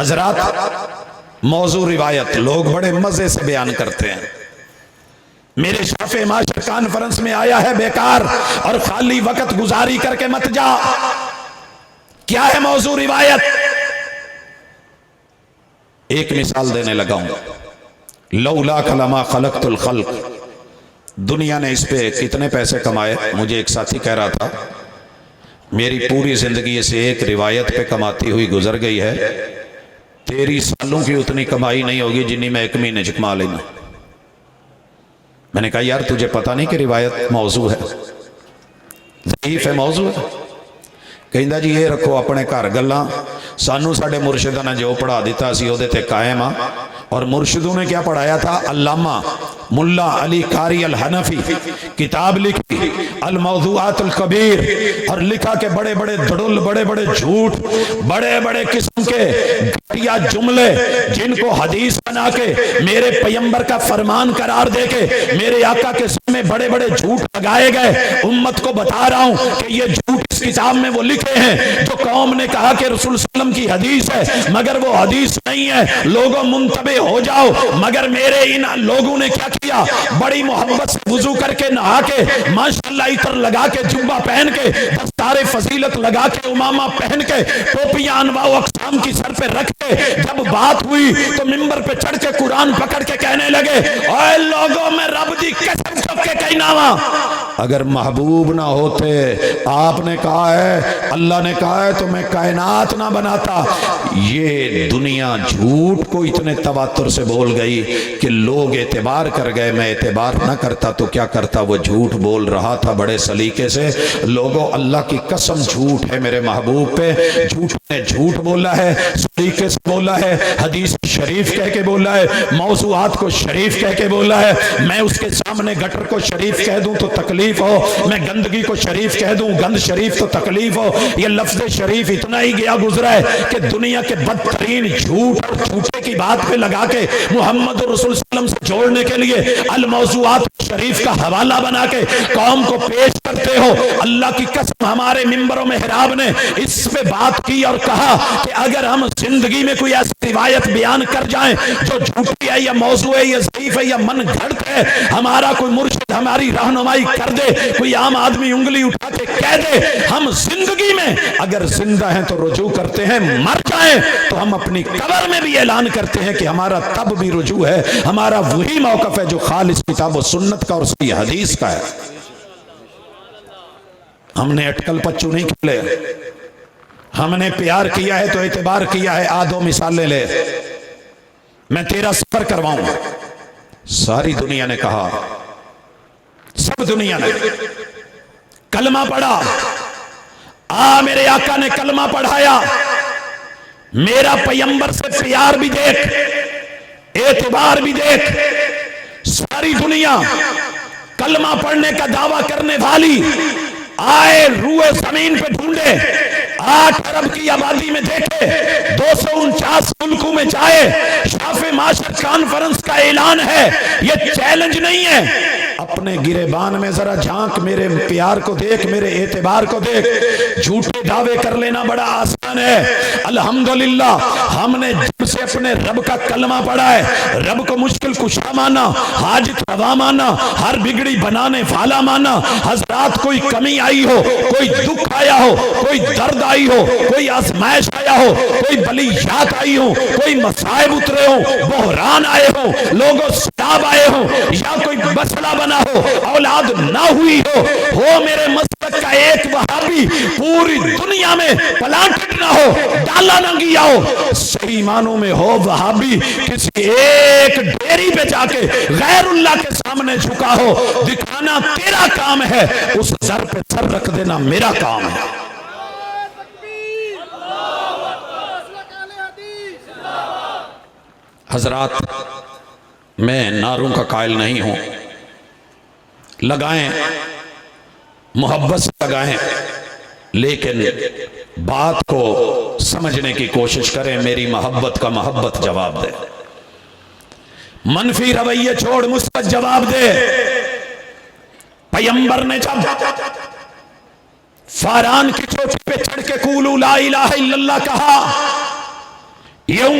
حضرات موضوع روایت لوگ بڑے مزے سے بیان کرتے ہیں، میرے شافع معاشر کانفرنس میں آیا ہے بیکار اور خالی وقت گزاری کر کے مت جا۔ کیا ہے موضوع روایت؟ ایک مثال دینے لگا ہوں، لولا کلما خلقت الخلق، دنیا نے اس پہ کتنے پیسے کمائے؟ مجھے ایک ساتھی کہہ رہا تھا میری پوری زندگی سے ایک روایت پہ کماتی ہوئی گزر گئی ہے، 13 سالوں کی اتنی کمائی نہیں ہوگی جنہی میں ایک مہینے چ کما لینا۔ میں نے کہا یار تجھے پتا نہیں کہ روایت موضوع ہے، ضعیف ہے، موضوع ہے؟ کہندا جی یہ رکھو اپنے گھر گلاں، سانو ساڈے مرشداں نے جو پڑھا دیتا اسی اودے تے قائم ہاں۔ اور مرشدوں نے کیا پڑھایا تھا؟ علامہ ملا علی قاری الحنفی کتاب لکھی الموضوعات الکبیر، اور لکھا کہ بڑے بڑے دڑل، بڑے بڑے جھوٹ، بڑے بڑے قسم کے گھٹیا جملے جن کو حدیث بنا کے میرے پیمبر کا فرمان قرار دے کے میرے آقا کے سامنے بڑے بڑے جھوٹ لگائے گئے۔ امت کو بتا رہا ہوں کہ یہ جھوٹ اس کتاب میں وہ لکھے ہیں جو قوم نے کہا کہ رسول صلی اللہ علیہ وسلم کی حدیث ہے، مگر وہ حدیث نہیں ہے۔ لوگوں منتبہ ہو جاؤ، مگر میرے ان لوگوں نے کیا کیا؟ بڑی محبت سے وضو کر کے نہا کے ماشاءاللہ عطر لگا کے جبہ پہن کے دستار فضیلت لگا کے امامہ پہن کے ٹوپیاں انواع و اقسام کی سر پہ رکھ کے جب بات ہوئی تو منبر پہ چڑھ کے قرآن پکڑ کے کہنے لگے اے لوگوں میں رب دی قسم چک کے کہنا وا، اگر محبوب نہ ہوتے، آپ نے کہا ہے، اللہ نے کہا ہے، تو میں کائنات نہ بناتا۔ یہ دنیا جھوٹ کو اتنے تواتر سے بول گئی کہ لوگ اعتبار کر گئے، میں اعتبار نہ کرتا تو کیا کرتا؟ وہ جھوٹ بول رہا تھا بڑے سلیقے سے۔ لوگوں اللہ کی قسم جھوٹ ہے میرے محبوب پہ، جھوٹ نے جھوٹ بولا ہے، سلیقے سے بولا ہے، حدیث شریف کہہ کے بولا ہے، موضوعات کو شریف کہہ کے بولا ہے۔ میں اس کے سامنے گٹر کو شریف کہہ دوں تو تکلیف ہو، میں گندگی کو شریف کہہ دوں گند شریف تو تکلیف ہو۔ یہ لفظ شریف اتنا ہی گیا گزرا ہے کہ دنیا کے بدترین جھوٹ اور جھوٹے کی بات پہ لگا کے محمد رسول صلی اللہ علیہ وسلم سے جوڑنے کے لیے الموضوعات شریف کا حوالہ بنا کے قوم کو پیش کرتے ہو۔ اللہ کی قسم ہمارے منبر و محراب نے اس پہ بات کی اور کہا کہ اگر ہم زندگی میں کوئی ایسی روایت بیان کر جائیں جو جھوٹی ہے یا موضوع ہے یا ضعیف ہے یا من گھڑت ہے، ہمارا کوئی مرشد ہماری رہنمائی کر دے، کوئی عام آدمی انگلی اٹھا کے کہہ دے، ہم زندگی میں اگر زندہ ہیں تو رجوع کرتے ہیں، مر جائیں تو ہم اپنی قبر میں بھی اعلان کرتے ہیں کہ ہمارا تب بھی رجوع ہے، ہمارا وہی موقف ہے جو خالص کتاب و سنت کا اور صحیح حدیث کا ہے۔ ہم نے اٹکل پچو نہیں کھلے، ہم نے پیار کیا ہے تو اعتبار کیا ہے۔ دو مثالیں لے، میں تیرا سفر کرواؤں۔ ساری دنیا نے کہا، سب دنیا نے کلمہ پڑھا، میرے آقا نے کلمہ پڑھایا، میرا پیمبر سے پیار بھی دیکھ، اعتبار بھی دیکھ۔ ساری دنیا کلمہ پڑھنے کا دعویٰ کرنے والی آئے، روئے زمین پہ ڈھونڈے، 8 ارب کی آبادی میں دیکھے، 249 ملکوں میں جائے، شافع معاشر کانفرنس کا اعلان ہے، یہ چیلنج نہیں ہے۔ اپنے گریبان میں ذرا جھانک، میرے پیار کو دیکھ، میرے اعتبار کو دیکھ۔ جھوٹے دعوے کر لینا بڑا آسان ہے، الحمدللہ ہم نے جب سے اپنے رب کا کلمہ پڑھا ہے، رب کو مشکل کشا مانا، حاجت روا مانا، ہر بگڑی بنانے والا مانا۔ حضرات کوئی کمی آئی ہو، کوئی دکھ آیا ہو، کوئی درد آئی ہو، کوئی آزمائش آیا ہو، کوئی بلیات آئی ہو، کوئی مصائب اترے ہو، بحران آئے ہو، لوگوں سیلاب آئے ہو، یا کوئی مسئلہ بنا ہو، اولاد نہ ہوئی ہو میرے مسلک کا ایک وہابی پوری دنیا میں پلانٹڈ نہ ہو، ڈالا نہ گیا ہو، صحیح معنوں میں ہو وہابی، کسی ایک ڈیری پہ جا کے غیر اللہ کے سامنے جھکا ہو، دکھانا تیرا کام ہے، اس سر پہ سر رکھ دینا میرا کام ہے۔ حضرات میں نعروں کا قائل نہیں ہوں، لگائیں محبت سے لگائیں، لیکن بات کو سمجھنے کی کوشش کریں، میری محبت کا محبت جواب دے، منفی رویے چھوڑ مثبت جواب دے۔ پیمبر نے جب فاران کی چوٹی پہ چڑھ کے قولوا لا الہ الا اللہ کہا، یہ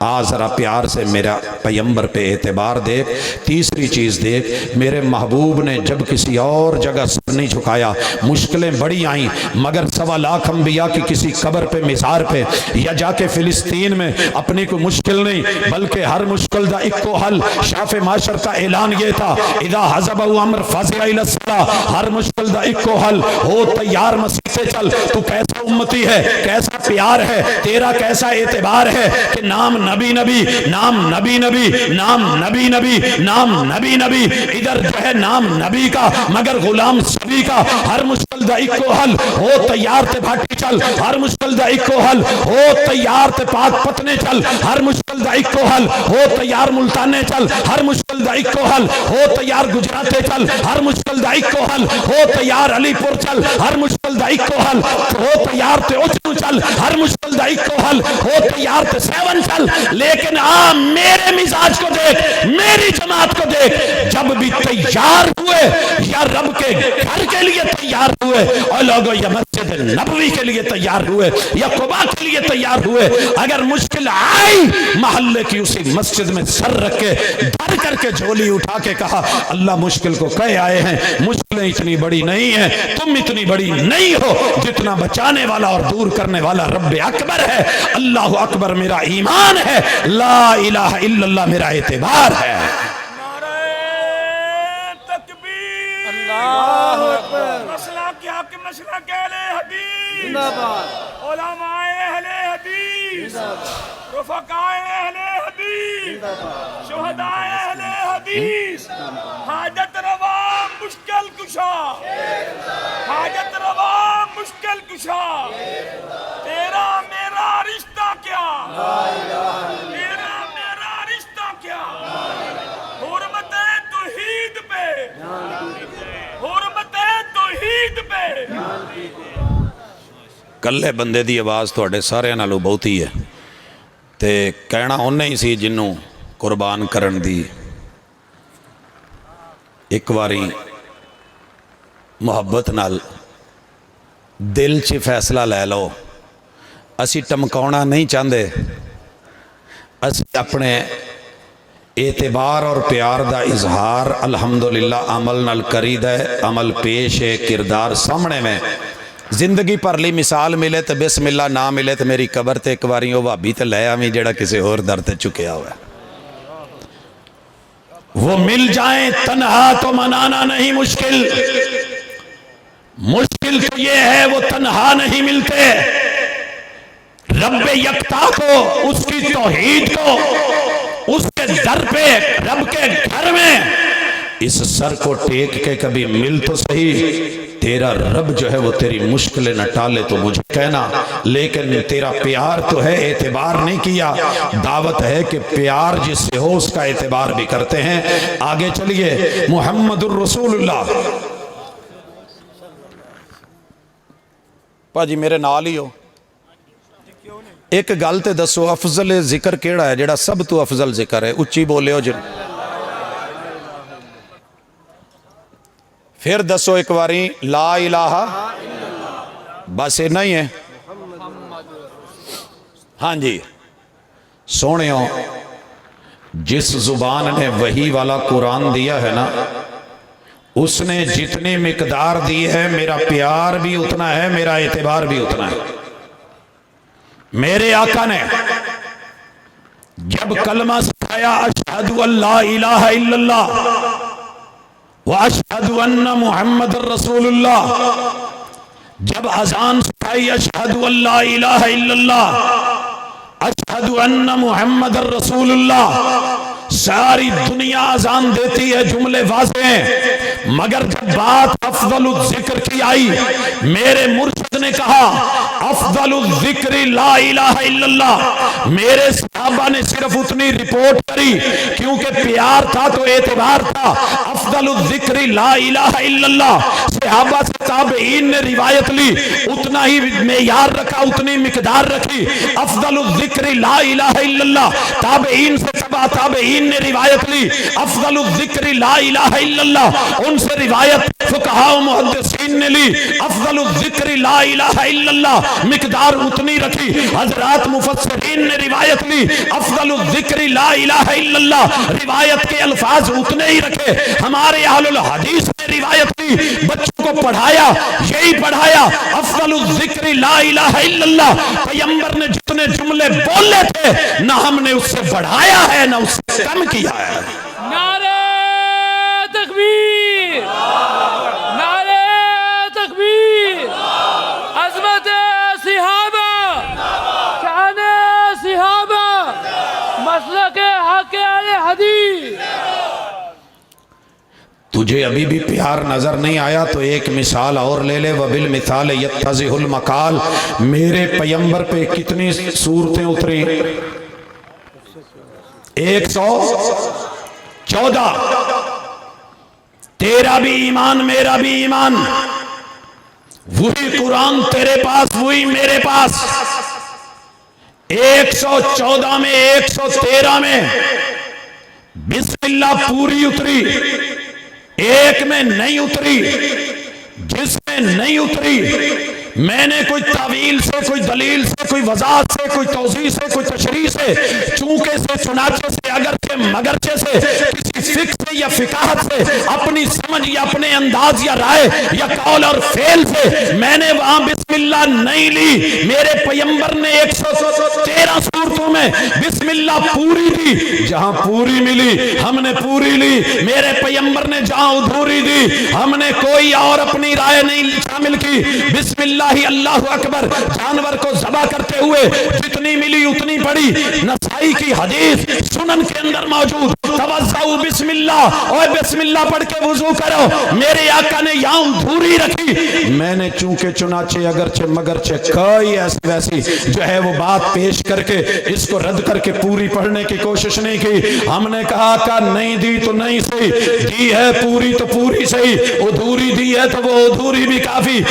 آ ذرا پیار سے میرا پیغمبر پہ اعتبار دیکھ۔ تیسری چیز دیکھ، میرے محبوب نے جب کسی اور جگہ سر نہیں جھکایا، مشکلیں بڑی آئیں، مگر 1.25 انبیاء کی کسی قبر پہ مزار پہ یا جا کے فلسطین میں اپنی کوئی مشکل نہیں، بلکہ ہر مشکل دا ایک کو حل۔ شاف معاشر کا اعلان یہ تھا، اذا حزبہ امر فزع الی الصلاۃ، ہر مشکل دا ایک کو حل ہو تیار، مسیح سے چل۔ تو کیسا امتی ہے، کیسا پیار ہے تیرا، کیسا اعتبار ہے کہ نام نبی نبی، نام نبی نبی، نام نبی نبی، نام نبی نبی، ادھر جو ہے نام نبی کا مگر غلام سبی کا۔ ہر مشکل دا ایک کو حل ہو تیار تے بھاٹی چل، ہر مشکل دا ایک کو حل ہو تیار تے پاک پتنے چل، ہر مشکل دا ایک کو حل ہو تیار ملتانے چل، ہر مشکل دا ایک کو حل ہو تیار گجراتے چل، ہر مشکل دا ایک کو حل ہو تیار علی پور چل، ہر مشکل دا ایک کو حل ہو تیار تے اچنو چل، ہر مشکل دا ایک کو حل ہو تیار تے سیون چل۔ لیکن میرے مزاج کو دیکھ، میری جماعت کو دیکھ، جب بھی تیار ہوئے یا رب کے گھر کے لیے تیار ہوئے، اور لوگوں یا مسجد نبوی کے لیے تیار ہوئے یا قباء کے لیے تیار ہوئے، اگر مشکل آئی محلے کی اسی مسجد میں سر رکھ کے دھر کر کے جھولی اٹھا کے کہا، اللہ مشکل کو کہے آئے ہیں، مشکلیں اتنی بڑی نہیں ہیں، تم اتنی بڑی نہیں ہو، جتنا بچانے والا اور دور کرنے والا رب اکبر ہے۔ اللہ اکبر میرا ایمان ہے، لا الہ الا اللہ میرا اعتبار ہے۔ نعرہ تکبیر، اللہ اکبر، مسئلہ کے حق مسئلہ کے اہل حدیث زندہ باد، علماء اہل حدیث زندہ باد، رفقاء اہل حدیث زندہ باد، شہداء اہل حدیث، حاجت روا مشکل کشا، حاجت روا مشکل کشا، تیرا میرا رشتہ کیا، تیرا میرا رشتہ کیا، حرمت توحید پہ، حرمت توحید پہ۔ کلے بندے دی آواز تھوڑے سارے نالوں بہتی ہے، تے کہنا انہیں ہی سی جنوں قربان کرن دی۔ ایک واری محبت نال دل چ فیصلہ لے لو، اسی ٹمکاؤنا نہیں چاہتے، اسی اپنے اعتبار اور پیار دا اظہار الحمدللہ عمل نال کرید ہے، عمل پیش ہے، کردار سامنے میں۔ زندگی پر لی مثال ملے تو بسم اللہ، نہ ملے تو میری قبر تے ایک واری وہ بھابی تے لے آویں جڑا کسی اور در تے چکیا ہوا ہے۔ وہ مل جائیں تنہا تو منانا نہیں مشکل، مشکل تو یہ ہے وہ تنہا نہیں ملتے۔ رب یکتا کو، اس کی توحید کو، اس کے در پہ، رب کے گھر میں اس سر کو ٹیک کے کبھی مل تو صحیح، تیرا رب جو ہے وہ تیری مشکلیں نہ ٹالے تو مجھے کہنا، لیکن تیرا پیار تو ہے، اعتبار نہیں کیا۔ دعوت ہے کہ پیار جس سے ہو اس کا اعتبار بھی کرتے ہیں۔ آگے چلیے، محمد الرسول اللہ۔ پاجی میرے نال ہی ہو، ایک گل تے دسو، افضل ذکر کیڑا ہے جڑا سب تو افضل ذکر ہے؟ اچھی بولے ہو جن، پھر دسو ایک باری، لا الہ، بس یہ نہیں ہے؟ ہاں جی سونےو، جس زبان نے وحی والا قرآن دیا ہے نا، اس نے جتنی مقدار دی ہے، میرا پیار بھی اتنا ہے، میرا اعتبار بھی اتنا ہے۔ میرے آقا نے جب کلمہ سکھایا، اشہدو ان لا الہ الا اللہ واشہدو ان محمد الرسول اللہ، جب اذان سکھائی، اشہدو ان لا الہ الا اللہ اشہدو ان محمد الرسول اللہ، ساری دنیا اذان دیتی ہے، جملے واضح ہیں، مگر جب بات افضل الذکر کی آئی، میرے مرشد نے کہا افضل الذکر لا الہ الا اللہ۔ میرے صحابہ نے صرف اتنی رپورٹ کری، کیونکہ پیار تھا تو اعتبار تھا، افضل الذکر لا الہ الا اللہ۔ صحابہ سے تابعین نے روایت لی، اتنا ہی معیار رکھا، اتنی مقدار رکھی، افضل الذکر لا الہ الا اللہ۔ تابعین سے تبع تابعین نے روایت لی، افضل الذکر لا الہ الا اللہ، ان سے روایت فقہاء و محدثین نے لی افضل الذکر لا الہ الا اللہ مقدار اتنی رکھی، حضرات مفسرین نے روایت لی افضل الذکر لا الہ الا اللہ روایت کے الفاظ اتنے ہی رکھے، ہمارے اہل الحدیث نے روایت لی بچوں کو پڑھایا یہی پڑھایا افضل الذکر لا الہ الا اللہ، پیغمبر نے جتنے جملے بولے تھے نہ ہم نے اس سے بڑھایا ہے نہ اس سے کم کیا ہے۔ نعرہ تکبیر، نعرہ تکبیر، عظمت صحابہ، شان صحابہ، مسلک حق اہل حدیث۔ تجھے ابھی بھی پیار نظر نہیں آیا تو ایک مثال اور لے لے وَبِالْمِثَالِ يَتَّضِحُ الْمَقَالِ میرے پیغمبر پہ کتنی صورتیں اتری؟ 114۔ تیرا بھی ایمان میرا بھی ایمان، وہی قرآن تیرے پاس وہی میرے پاس۔ 114 میں 113 میں بسم اللہ پوری اتری، ایک میں نہیں اتری، جس میں نہیں اتری میں نے کوئی تعویل سے کوئی دلیل سے کوئی وضاحت سے کوئی توضیح سے کوئی تشریح سے چونکہ سے چنانچہ سے اگرچہ مگرچہ سے کسی فقہ سے یا فقاہت سے اپنی سمجھ یا اپنے انداز یا رائے یا قول اور فعل سے میں نے وہاں بسم اللہ نہیں لی۔ میرے پیغمبر نے 113 صورتوں میں بسم اللہ پوری دی، جہاں پوری ملی ہم نے پوری لی، میرے پیغمبر نے جہاں ادھوری دی ہم نے کوئی اور اپنی رائے نہیں شامل کی۔ بسم اللہ اللہ اکبر جانور کو ذبح کرتے ہوئے جتنی ملی اتنی پڑی، نسائی کی حدیث سنن کے اندر موجود، توضؤ بسم اللہ، اور بسم اللہ پڑھ کے وضو کرو، میرے آقا نے یہاں دھوری رکھی، میں نے چونکہ چنانچہ اگرچہ مگرچہ کوئی ایسی ویسی جو ہے وہ بات پیش کر کے اس کو رد کر کے پوری پڑھنے کی کوشش نہیں کی۔ ہم نے کہا کہ نہیں دی تو نہیں صحیح، دی ہے پوری تو پوری صحیح، ادھوری دی ہے تو وہ ادھوری بھی کافی۔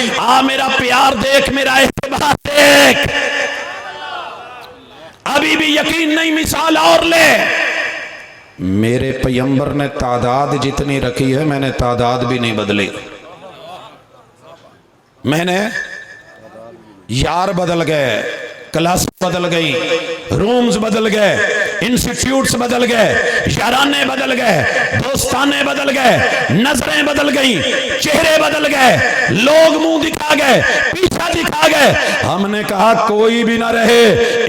میرا پیار دیکھ، میرا اعتبار دیکھ، ابھی بھی یقین نہیں مثال اور لے۔ میرے پیغمبر نے تعداد جتنی رکھی ہے میں نے تعداد بھی نہیں بدلی، میں نے یار بدل گئے، کلاس بدل گئی، رومز بدل گئے، انسٹیٹیوٹس بدل گئے، یارانے بدل گئے، دوستانے بدل گئے، نظریں بدل گئیں، چہرے بدل گئے، لوگ منہ دکھا گئے، پیچھا دکھا گئے۔ ہم نے کہا کوئی بھی نہ رہے،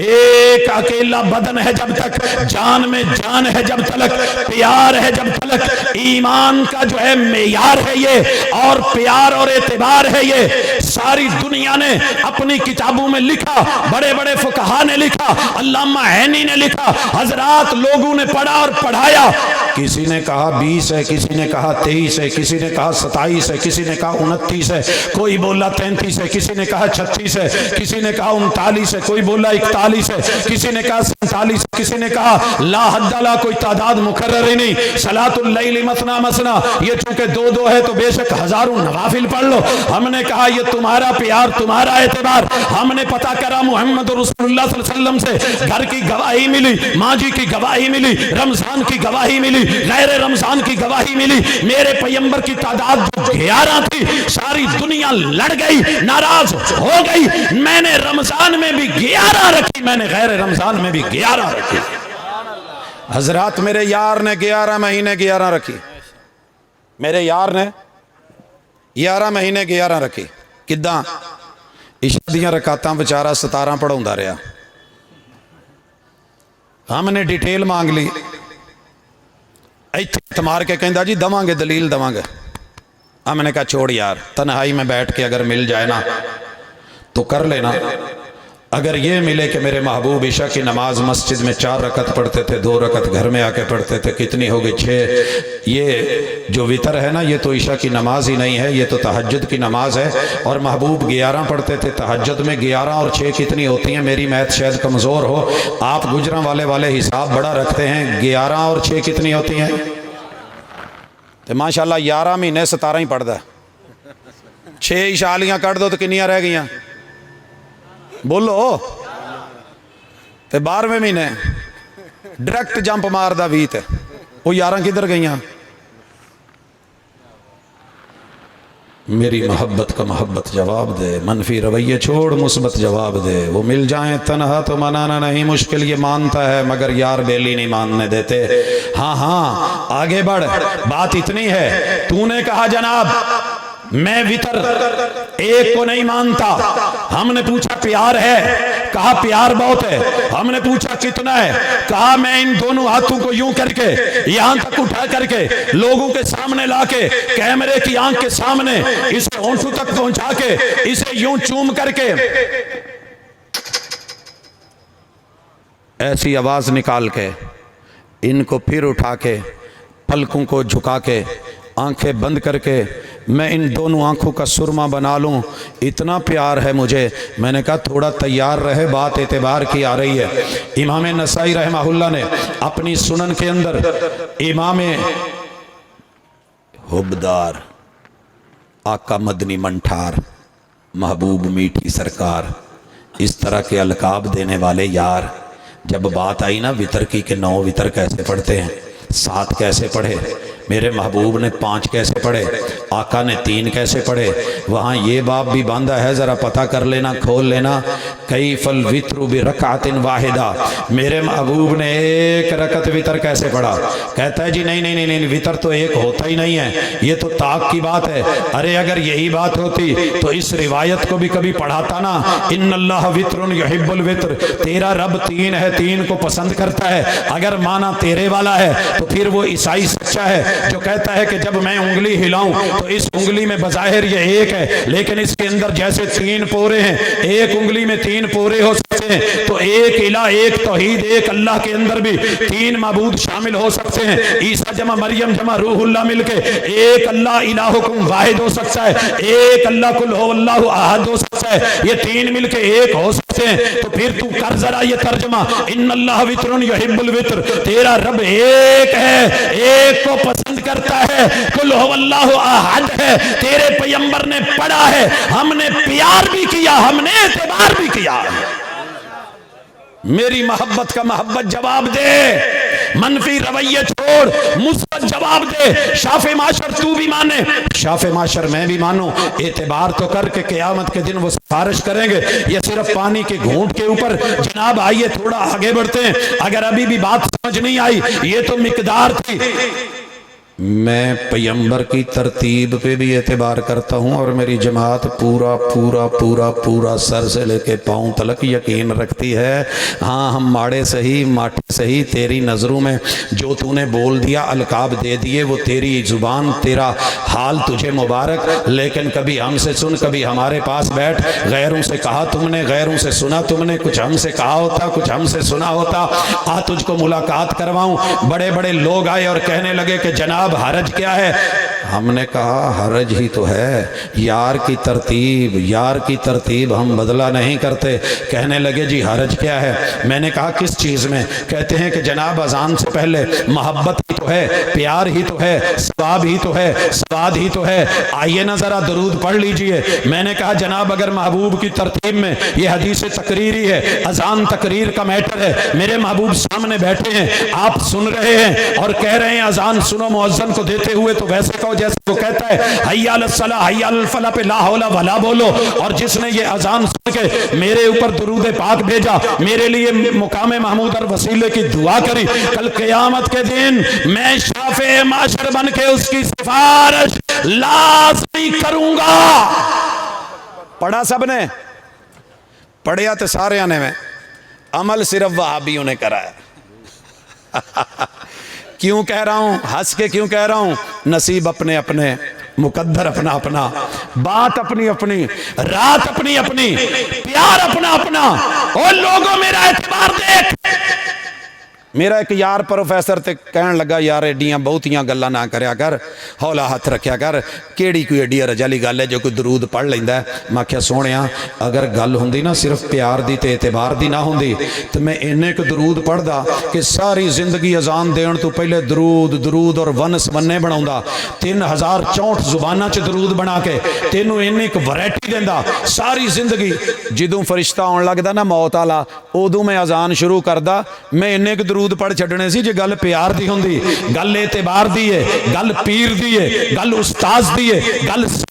ایک اکیلا بدن ہے جب تک، جان میں جان ہے جب تلک، پیار ہے جب تلک، ایمان کا جو ہے معیار ہے یہ، اور پیار اور اعتبار ہے یہ۔ ساری دنیا نے اپنی کتابوں میں لکھا، بڑے بڑے فقہا نے لکھا، علامہ عینی نے لکھا، حضرات لوگوں نے پڑھا اور پڑھایا، کسی نے کہا 20 ہے، کسی نے کہا 23 ہے، کسی نے کہا 27 ہے، کسی نے کہا 29 ہے، کوئی بولا 33 ہے، کسی نے کہا 36 ہے، کسی نے کہا 39 ہے، کوئی بولا 41 ہے، کسی نے کہا 47، کسی نے کہا لا حد لا، کوئی تعداد مقرر ہی نہیں۔ صلاۃ اللیل مثنا مثنا، یہ چونکہ دو دو ہے تو بے شک ہزاروں نوافل پڑھ لو۔ ہم نے کہا یہ تمہارا پیار تمہارا اعتبار، ہم نے پتہ کرا محمد رسول اللہ صلی اللہ علیہ وسلم سے گھر کی گواہی ملی، ماں جی کی گواہی ملی، رمضان کی گواہی ملی، غیر رمضان کی گواہی ملی، میرے پیغمبر کی تعداد جو 11 تھی ساری دنیا لڑ گئی، ناراض ہو گئی، میں نے رمضان میں بھی 11 رکھی، میں نے غیر رمضان میں بھی 11 رکھی۔ حضرات میرے یار نے 11 مہینے 11 رکھی، میرے یار نے 11 مہینے 11 رکھی، کداں عشاء دیاں رکعتاں بیچارہ 17 پڑھاوندا رہیا، ہم نے ڈیٹیل مانگ لی، ایتھے مار کے کہندا جی دواں گے دلیل دواں گے، ہم نے کہا چھوڑ یار، تنہائی میں بیٹھ کے اگر مل جائے نا تو کر لینا۔ اگر یہ ملے کہ میرے محبوب عشاء کی نماز مسجد میں 4 رکعت پڑھتے تھے، 2 رکعت گھر میں آ کے پڑھتے تھے، کتنی ہوگی 6، یہ جو وطر ہے نا یہ تو عشاء کی نماز ہی نہیں ہے، یہ تو تہجد کی نماز ہے، اور محبوب 11 پڑھتے تھے تہجد میں، 11 اور 6 کتنی ہوتی ہیں؟ میری میتھ شاید کمزور ہو، آپ گجراں والے حساب بڑا رکھتے ہیں، 11 اور 6 کتنی ہوتی ہیں؟ تو ماشاءاللہ 11 مہینے 17 ہی پڑھدا ہے، 6 عشاءیاں کٹ دو تو کنیاں رہ گئیاں؟ بولو، تے 12ویں مہینے ڈائریکٹ جمپ ماردا 20 تے، وہ 11 کدھر گئیاں؟ میری محبت کا محبت جواب دے، منفی رویے چھوڑ مثبت جواب دے۔ وہ مل جائیں تنہا تو منانا نہیں مشکل، یہ مانتا ہے مگر یار بیلی نہیں ماننے دیتے۔ ہاں ہاں آگے بڑھ، بات اتنی ہے، تو نے کہا جناب میں وطر ایک کو نہیں مانتا، ہم نے پوچھا پیار ہے، کہا پیار بہت ہے، ہم نے پوچھا کتنا ہے، کہا میں ان دونوں ہاتھوں کو یوں کر کے یہاں تک اٹھا کر کے لوگوں کے سامنے لا کے کیمرے کی آنکھ کے سامنے اسے ہونٹوں تک پہنچا کے اسے یوں چوم کر کے ایسی آواز نکال کے ان کو پھر اٹھا کے پلکوں کو جھکا کے آنکھیں بند کر کے میں ان دونوں آنکھوں کا سرما بنا لوں، اتنا پیار ہے مجھے۔ میں نے کہا تھوڑا تیار رہے، بات اعتبار کی آ رہی ہے۔ امام نسائی رحمہ اللہ نے اپنی سنن کے اندر امام حبدار آقا مدنی منٹھار محبوب میٹھی سرکار اس طرح کے القاب دینے والے یار، جب بات آئی نا وطر کی کہ 9 وطر کیسے پڑھتے ہیں، 7 کیسے پڑھے، میرے محبوب نے 5 کیسے پڑھے، آقا نے 3 کیسے پڑھے، وہاں یہ باب بھی باندھا ہے، ذرا پتہ کر لینا، کھول لینا۔ کیف الوتر برکعت واحدہ، میرے محبوب نے 1 رکعت وطر کیسے پڑھا؟ کہتا ہے جی نہیں وطر تو 1 ہوتا ہی نہیں ہے، یہ تو طاق کی بات ہے۔ ارے اگر یہی بات ہوتی تو اس روایت کو بھی کبھی پڑھاتا نا، ان اللہ وطر یحب الوتر، تیرا رب 3 ہے، 3 کو پسند کرتا ہے۔ اگر مانا تیرے والا ہے تو پھر وہ عیسائی سچا ہے جو کہتا ہے کہ جب میں انگلی ہلاؤں تو اس انگلی میں بظاہر یہ 1 ہے، لیکن اس کے اندر جیسے 3 پورے ہیں، 1 انگلی میں 3 پورے ہو سکتے ہیں، تو 1 الہ، 1 توحید، 1 اللہ کے اندر بھی 3 معبود شامل ہو سکتے ہیں۔ عیسیٰ جمع مریم جمع روح اللہ مل کے 1 اللہ الہکم واحد ہو سکتا ہے، 1 اللہ کل ہو اللہ احد ہو سکتا ہے، یہ 3 مل کے 1 ہو سکتے ہیں۔ تو پھر تو کر ذرا یہ ترجمہ، ان اللہ وطر یحب الوتر، تیرا رب 1 ہے، 1 کو پسند کرتا ہے، کل ہو اللہ احد ہے، تیرے پیغمبر نے پڑھا ہے، ہم نے پیار بھی کیا، ہم نے اعتبار بھی کیا۔ میری محبت کا محبت جواب دے، منفی رویے چھوڑ، مثبت جواب دے۔ شاف معاشر تو بھی مانے، شاف معاشر میں بھی مانوں، اعتبار تو کر کے قیامت کے دن وہ سفارش کریں گے۔ یہ صرف پانی کے گھونٹ کے اوپر، جناب آئیے تھوڑا آگے بڑھتے ہیں، اگر ابھی بھی بات سمجھ نہیں آئی، یہ تو مقدار تھی۔ میں پیغمبر کی ترتیب پہ بھی اعتبار کرتا ہوں، اور میری جماعت پورا پورا پورا پورا سر سے لے کے پاؤں تلک یقین رکھتی ہے۔ ہاں ہم ماڑے صحیح ماٹھے صحیح، تیری نظروں میں جو تو نے بول دیا، القاب دے دیے، وہ تیری زبان، تیرا حال تجھے مبارک، لیکن کبھی ہم سے سن، کبھی ہمارے پاس بیٹھ، غیروں سے کہا تم نے، غیروں سے سنا تم نے، کچھ ہم سے کہا ہوتا، کچھ ہم سے سنا ہوتا۔ آ تجھ کو ملاقات کرواؤں۔ بڑے بڑے لوگ آئے اور کہنے لگے کہ جناب حرج کیا ہے؟ ہم نے کہا حرج ہی تو ہے، یار کی ترتیب، یار کی ترتیب ہم بدلہ نہیں کرتے۔ کہنے لگے جی حرج کیا ہے؟ میں نے کہا کس چیز میں؟ کہتے ہیں کہ جناب اذان سے پہلے محبت ہی تو ہے، پیار ہی تو ہے، ثواب ہی تو ہے، سواد ہی تو ہے، آئیے نا ذرا درود پڑھ لیجئے۔ میں نے کہا جناب اگر محبوب کی ترتیب میں یہ حدیث تقریری ہے، اذان تقریر کا میٹر ہے، میرے محبوب سامنے بیٹھے ہیں، آپ سن رہے ہیں اور کہہ رہے ہیں اذان سنو مؤذن کو دیتے ہوئے، تو ویسے کہو جیسے وہ کہتا ہے حی علی الصلاۃ حی علی الفلاح پہ لا حول ولا بولو۔ اور جس نے یہ اذان سن کے میرے اوپر درود پاک بھیجا، میرے لیے مقام محمود اور وسیلے کی دعا کری، کل قیامت کے دن میں شافع معاشر بن کے اس کی سفارش لازمی کروں گا۔ پڑھا سب نے؟ پڑھیا تو سارے آنے میں، عمل صرف وہابیوں نے کرا ہے۔ کیوں کہہ رہا ہوں؟ ہنس کے کیوں کہہ رہا ہوں؟ نصیب اپنے اپنے، مقدر اپنا اپنا، بات اپنی اپنی، رات اپنی اپنی، پیار اپنا اپنا۔ اور لوگوں میرا اعتبار دیکھ۔ میرا ایک یار پروفیسر تے کہن لگا یار ایڈیاں بہتیاں گلاں نہ کریا کر، ہولا ہاتھ رکھیا کر، کیڑی کوئی ایڈی رجا لی گل ہے جو کوئی درود پڑھ لیندا ہے۔ میں کہیا سونیا اگر گل ہوندی نا صرف پیار دی تے اعتبار دی نہ ہوندی تو میں اینے کو درود پڑھدا کہ ساری زندگی اذان دین تو پہلے درود درود اور ونس ونے بناوندا، 3064 زباناں چ درود بنا کے تینوں اینے ایک ویرائٹی دیندا ساری زندگی۔ جدوں فرشتہ آن لگدا نا موت والا، اودوں میں اذان شروع کردا، میں اینے درود پڑھ چھڑنے سی جے گل پیار دی ہوندی، گل اعتبار دی ہے، گل پیر دی ہے، گل استاذ دی ہے، گل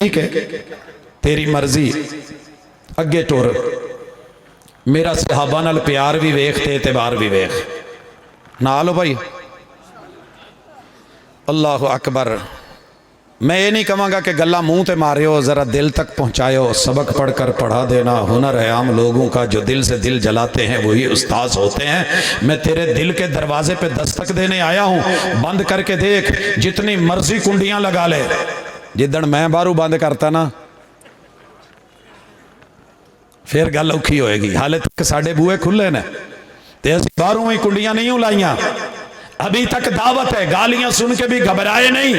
ٹھیک ہے تیری مرضی اگے ٹر میرا صحابہ نال پیار بھی ویخ تے اعتبار بھی ویخ نالو بھائی اللہ اکبر میں یہ نہیں کہوں گا کہ گلہ منہ تے مارے ہو ذرا دل تک پہنچائے ہو سبق پڑھ کر پڑھا دینا ہنر ہے عام لوگوں کا جو دل سے دل جلاتے ہیں وہی استاذ ہوتے ہیں میں تیرے دل کے دروازے پہ دستک دینے آیا ہوں بند کر کے دیکھ جتنی مرضی کنڈیاں لگا لے جدن میں باہروں بند کرتا نا پھر گل اوکھی ہوئے گی حالے تک ساڑھے بوئے کھلے نے تے اسی باہروں ہی کنڈیاں نہیں لائیاں ابھی تک دعوت ہے گالیاں سن کے بھی گھبرائے نہیں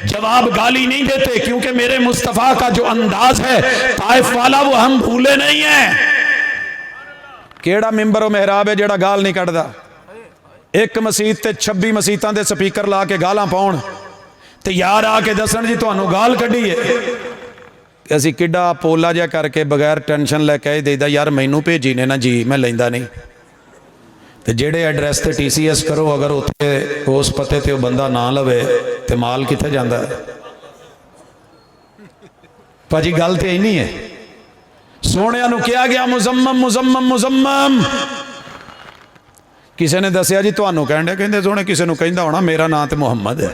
جواب گالی نہیں دیتے کیونکہ میرے مصطفیٰ کا جو انداز ہے طائف والا وہ ہم بھولے نہیں ہیں کیڑا ممبر و محراب ہے جیڑا گال نہیں کٹ دا ایک مسجد تے 26 مسجداں دے سپیکر لا کے گالاں پاؤن تے یار آ کے دسن جی تانوں گال کڈی ہے اسی کڈا پولا جا کر کے بغیر ٹینشن لے کے دے دا یار مینوں بھیجی نے نا جی میں لیندا نہیں تے جیڑے ایڈریس تے TCS کرو اگر اتنے اس پتے تے وہ بندہ نہ لوے تے مال کتے جاندہ ہے پاجی گل تے ہی نہیں ہے سونے انو کیا گیا مزمم مزمم مزمم کسی نے دسیا جی تو انو کہندے کہندے سونے کسی نے کہندہ ہونا میرا نام تے محمد ہے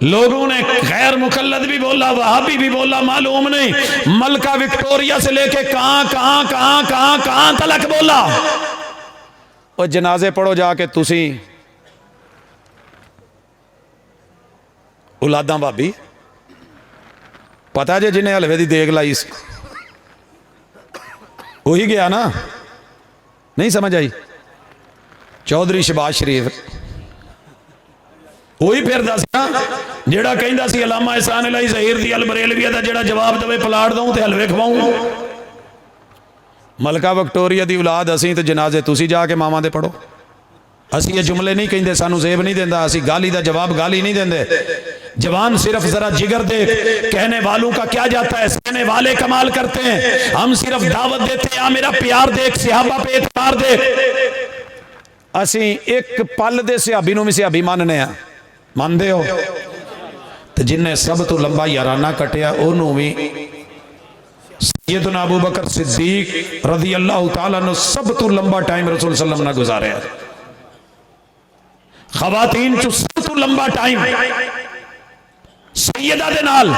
لوگوں نے غیر مقلد بھی بولا وہابی بھی بولا معلوم نہیں ملکہ وکٹوریا سے لے کے کہاں تلک بولا اور جنازے پڑھو جا کے تسی اولاداں بابی پتہ جے جنہیں حلوے دی دیگ لائی سی وہی گیا نا نہیں سمجھ آئی چودھری شہباز شریف وہی پھر دس جیڑا کہندہ سی علامہ احسان الہی ظہیر دی البریلویہ دا جیڑا جواب دوے پلاڑ دوں تے حلوے کھواؤں ملکہ وکٹوریا دی اولاد اسی تے جنازے تسی جا کے ماما دے پڑھو اسی یہ جملے نہیں کہندے سانو زیب نہیں دیندہ اسی گالی دا جواب گالی نہیں دیندے جوان صرف ذرا جگر دیکھ کہنے والوں کا کیا جاتا ہے سکنے والے کمال کرتے ہیں ہم صرف دعوت دیتے ہیں میرا پیار دیکھ صحابہ پہ اعتبار دیکھ اسی ایک پل دے صحابی نو میں صحابی ماننے ہیں مان دے ہو تو جن نے سب تو لمبا یارانہ کٹیا انہوں بھی سیدنا ابو بکر صدیق رضی اللہ تعالیٰ نے سب تو لمبا ٹائم رسول صلی اللہ علیہ وسلم نے گزارے ہیں خواتین جو سب تو لمبا ٹائم سیدہ دے نال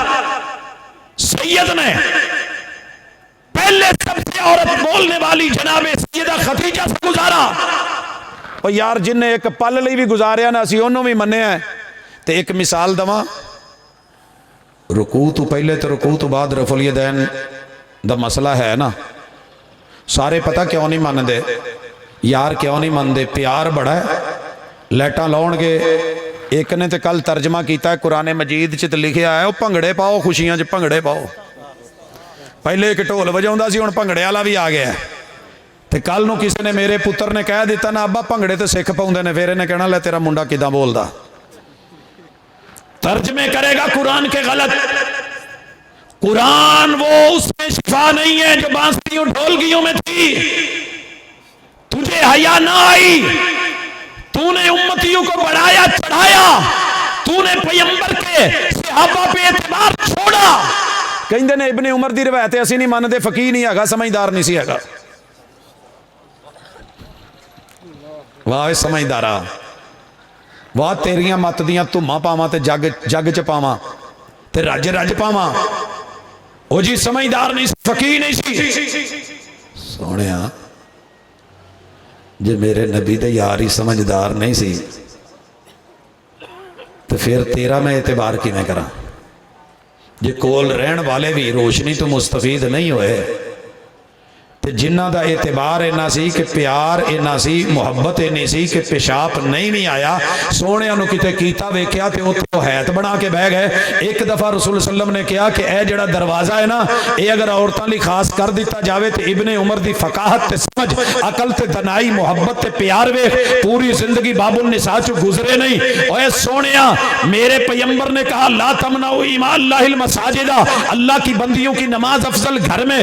سید نے پہلے سب سے عورت بولنے والی جناب سیدہ خدیجہ سے گزارا اور یار جن نے ایک پل لئی بھی گزاریا نا اسی انہوں بھی مننے ہیں تے ایک مثال دما رکوع تو پہلے تو رکوع تو بعد رفع الیدین دا مسئلہ ہے نا سارے پتہ کیوں نہیں مان دے یار کیوں نہیں مان دے پیار بڑا ہے لیٹاں لاؤن گے ایک نے تے کل ترجمہ کیتا ہے قرآن مجید چت لکھے آیا ہے پنگڑے پاؤ خوشیاں چ پنگڑے پاؤ پہلے ایک ٹول وجاؤں سی ہن پنگڑے والا بھی آ گیا ہے تے کل نو کسی نے میرے پتر نے کہہ دیتا نا ابا پنگڑے تے سکھ پاؤندے نے پھر انہیں کہنا لے تیرا منڈا کداں بولدا ترجمے کرے گا قرآن کے غلط قرآن وہ اس میں شفا نہیں ہے جو بانسریوں ڈھولگیوں میں تھی تجھے حیا نہ آئی تو نے امتیوں کو بڑھایا چڑھایا تو نے پیمبر کے صحابہ پہ اعتبار چھوڑا کہیں نے ابن عمر دی روایت ہے اسی نہیں ماندے فقیہ نہیں آگا سمجھدار نہیں سی آگا واہ سمجھدارا واہ تیریاں مت دیاں تمہ پاواں تے جگ چ پاواں تے رج رج پاواں او جی سمجھدار نہیں فقیہ نہیں سی سونیا جو میرے نبی دے یاری سمجھدار نہیں سی تو پھر تیرا میں اعتبار کی میں کرا جو کول رہن والے بھی روشنی تو مستفید نہیں ہوئے تو جنہ دا اعتبار اینا سی کہ پیار اینا سی محبت اینا سی کہ پیشاب نہیں آیا سونے انو کتے کیتا ویکیا تے اتنے حیات بنا کے بہ گئے ایک دفعہ رسول صلی اللہ علیہ وسلم نے کہا کہ اے جڑا دروازہ ہے نا اے اگر عورتاں لی خاص کر دیتا جاوے تے ابن عمر دی فقاہت تے سمجھ عقل تے دنائی محبت تے پیار وے پوری زندگی باب النساء چو گزرے نہیں اے سونیا میرے پیمبر نے کہا لا تمنعوا ایمان اللہ المساجدہ اللہ کی بندیوں کی نماز افضل گھر میں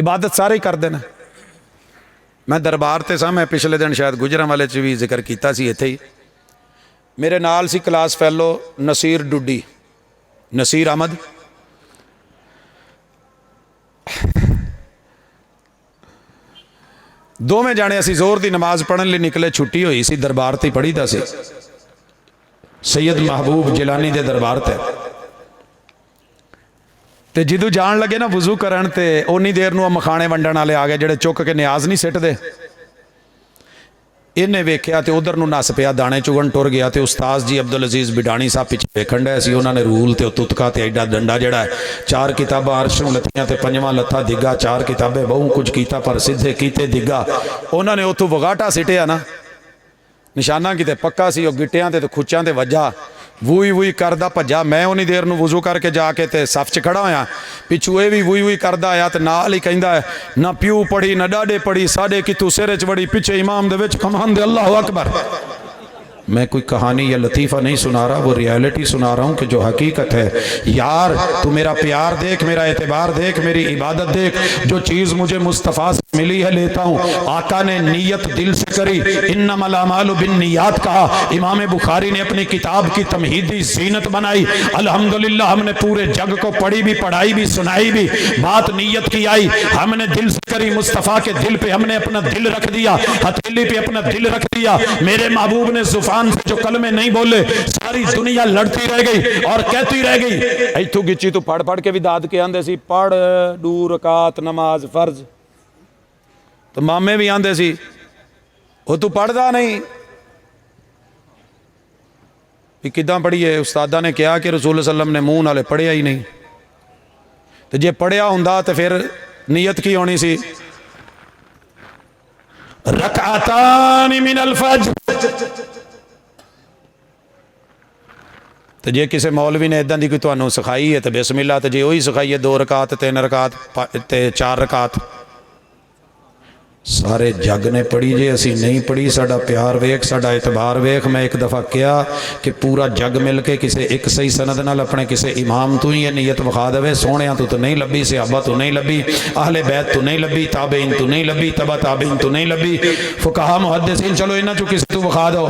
عبادت سارے ہی کرتے ہیں. میں دربار تے سا, میں پچھلے دن شاید گجرانوالے چ بھی ذکر کیتا سی اتنے ہی. میرے نال سی کلاس فیلو نصیر ڈڈی, نصیر احمد. دونوں جانے اسی زور دی نماز پڑھن لی نکلے, چھٹی ہوئی سی, دربار تے پڑھی دا سی سید محبوب جیلانی دے دربار تے. تے جدو جان لگے نا وضو کرن تے اونی دیر نو مکھانے ونڈن والے آ گئے جڑے چک کے نیاز نہیں سٹ دے. انہیں ویکھیا تے ادھر نو نس پیا, دانے چگن ٹر گیا. تے استاذ جی عبدالعزیز بڈانی صاحب پیچھے ویکھن ڈے سی. انہوں نے رول تے تتکا تے ایڈا ڈنڈا جڑا ہے, 4 کتاباں عرشوں لتیاں تے 5واں لتھا دگا, 4 کتابیں بہوں کچھ کیتا پر سدھے کیتے دگا. انہوں نے اتو وگاٹا سٹیا نا, نشانہ کیتے پکا سی, وہ گٹیاں تے کھچاں تے وجہ ووئی ووئی کردہ پجا. میں انہی دیر نو وضو کر کے جا کے تے صف چ کھڑا ہویا, پچھو اے بھی ووئی ووئی کردہ آیا تے نال ہی کہندا ہے نہ پیو پڑھی نہ ڈاڈے پڑھی, ساڈے کتو سر چ وڑی پیچھے امام دے وچ کمان دے اللہ اکبر. میں کوئی کہانی یا لطیفہ نہیں سنا رہا, وہ ریالٹی سنا رہا ہوں کہ جو حقیقت ہے. یار تو میرا پیار دیکھ, میرا اعتبار دیکھ, میری عبادت دیکھ. جو چیز مجھے مصطفیٰ سے ملی ہے لیتا ہوں. آقا نے نیت دل سے کری, انما الاعمال بالنیات کہا. امام بخاری نے اپنی کتاب کی تمہیدی زینت بنائی. الحمدللہ ہم نے پورے جگ کو پڑھی بھی, پڑھائی بھی, سنائی بھی. بات نیت کی آئی, ہم نے دل سے کری. مصطفیٰ کے دل پہ ہم نے اپنا دل رکھ دیا, ہتھیلی پہ اپنا دل رکھ دیا. میرے محبوب نے زفان سے جو کلمے نہیں بولے, ساری دنیا لڑتی رہ گئی اور کہتی رہ گئی. ایتھو گچی تو پڑھ پڑھ کے بھی داد کے آندے سی, پڑھ 2 رکعت نماز فرض. تو مامے بھی آندے سی وہ تو پڑھ دا نہیں, کداں پڑھیے. استادہ نے کہا کہ رسول اللہ علیہ وسلم نے منہ نالے پڑھیا ہی نہیں. تو جے پڑھیا ہوندا تو پھر نیت کی ہونی سی, رکعتان من الفجر. تو جے کسی مولوی نے ادھاں دی کوئی تانوں سکھائی ہے تو بسم اللہ, تو جے وہی سکھائی ہے 2 رکعت 3 رکعت 4 رکعت. سارے جگ نے پڑھی جے, اسی نہیں پڑھی. ساڈا پیار ویکھ, ساڈا اعتبار ویکھ. میں ایک دفعہ کیا کہ پورا جگ مل کے کسے ایک صحیح سند نال اپنے کسے امام تو ہی یہ نیت وکھا دے, سونیاں تو نہیں لبھی, صحابہ تو نہیں لبھی, اہل بیت تو نہیں لبھی, تابعین تو نہیں لبھی, تبع تابعین تو نہیں لبھی, فقہا محدثین چلو انہاں چوں کسے تو وکھا دو.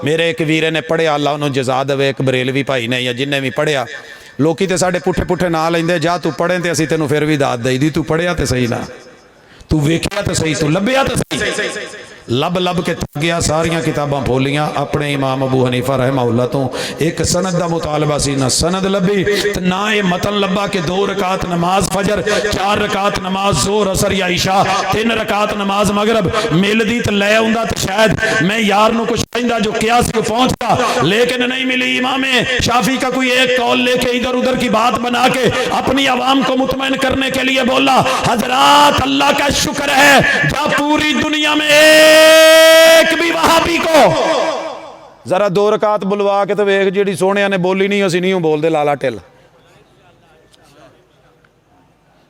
میرے ایک ویرے نے پڑھیا, اللہ انہوں جزا دے, ایک بریلوی بھائی نے یا جن نے بھی پڑھیا. لوکی تے ساڈے پٹھے پٹھے نہ لیندے, جا تو پڑھیں تے اسی تینوں پھر بھی داد دئی دی, تو پڑھیا تے صحیح نہ, تو ویکھیا تے صحیح, تو لبیا تے صحیح. لب لب کے تھک گیا, ساریاں کتاباں بھولیاں. اپنے امام ابو حنیفہ رحمہ اللہ تو ایک سند دا مطالبہ سی, نہ سند لبی نہ یہ متن لبا کہ 2 رکعت نماز فجر, 4 رکعت نماز ظہر اثر یا عشاء, 3 رکعت نماز مغرب. مل دی تے لے ہوندا تے شاید میں یار نو کچھ کہندا جو قیاس کو پہنچتا, لیکن نہیں ملی. امام شافعی کا کوئی ایک قول لے کے ادھر ادھر کی بات بنا کے اپنی عوام کو مطمئن کرنے کے لیے بولا, حضرات اللہ کا شکر ہے جا پوری دنیا میں ایک بھی وہابی کو ذرا 2 رکعت بلوا کے تو ویکھ, جیڑی سونیاں نے بولی نہیں اسی نہیں بول دے لالا ٹل.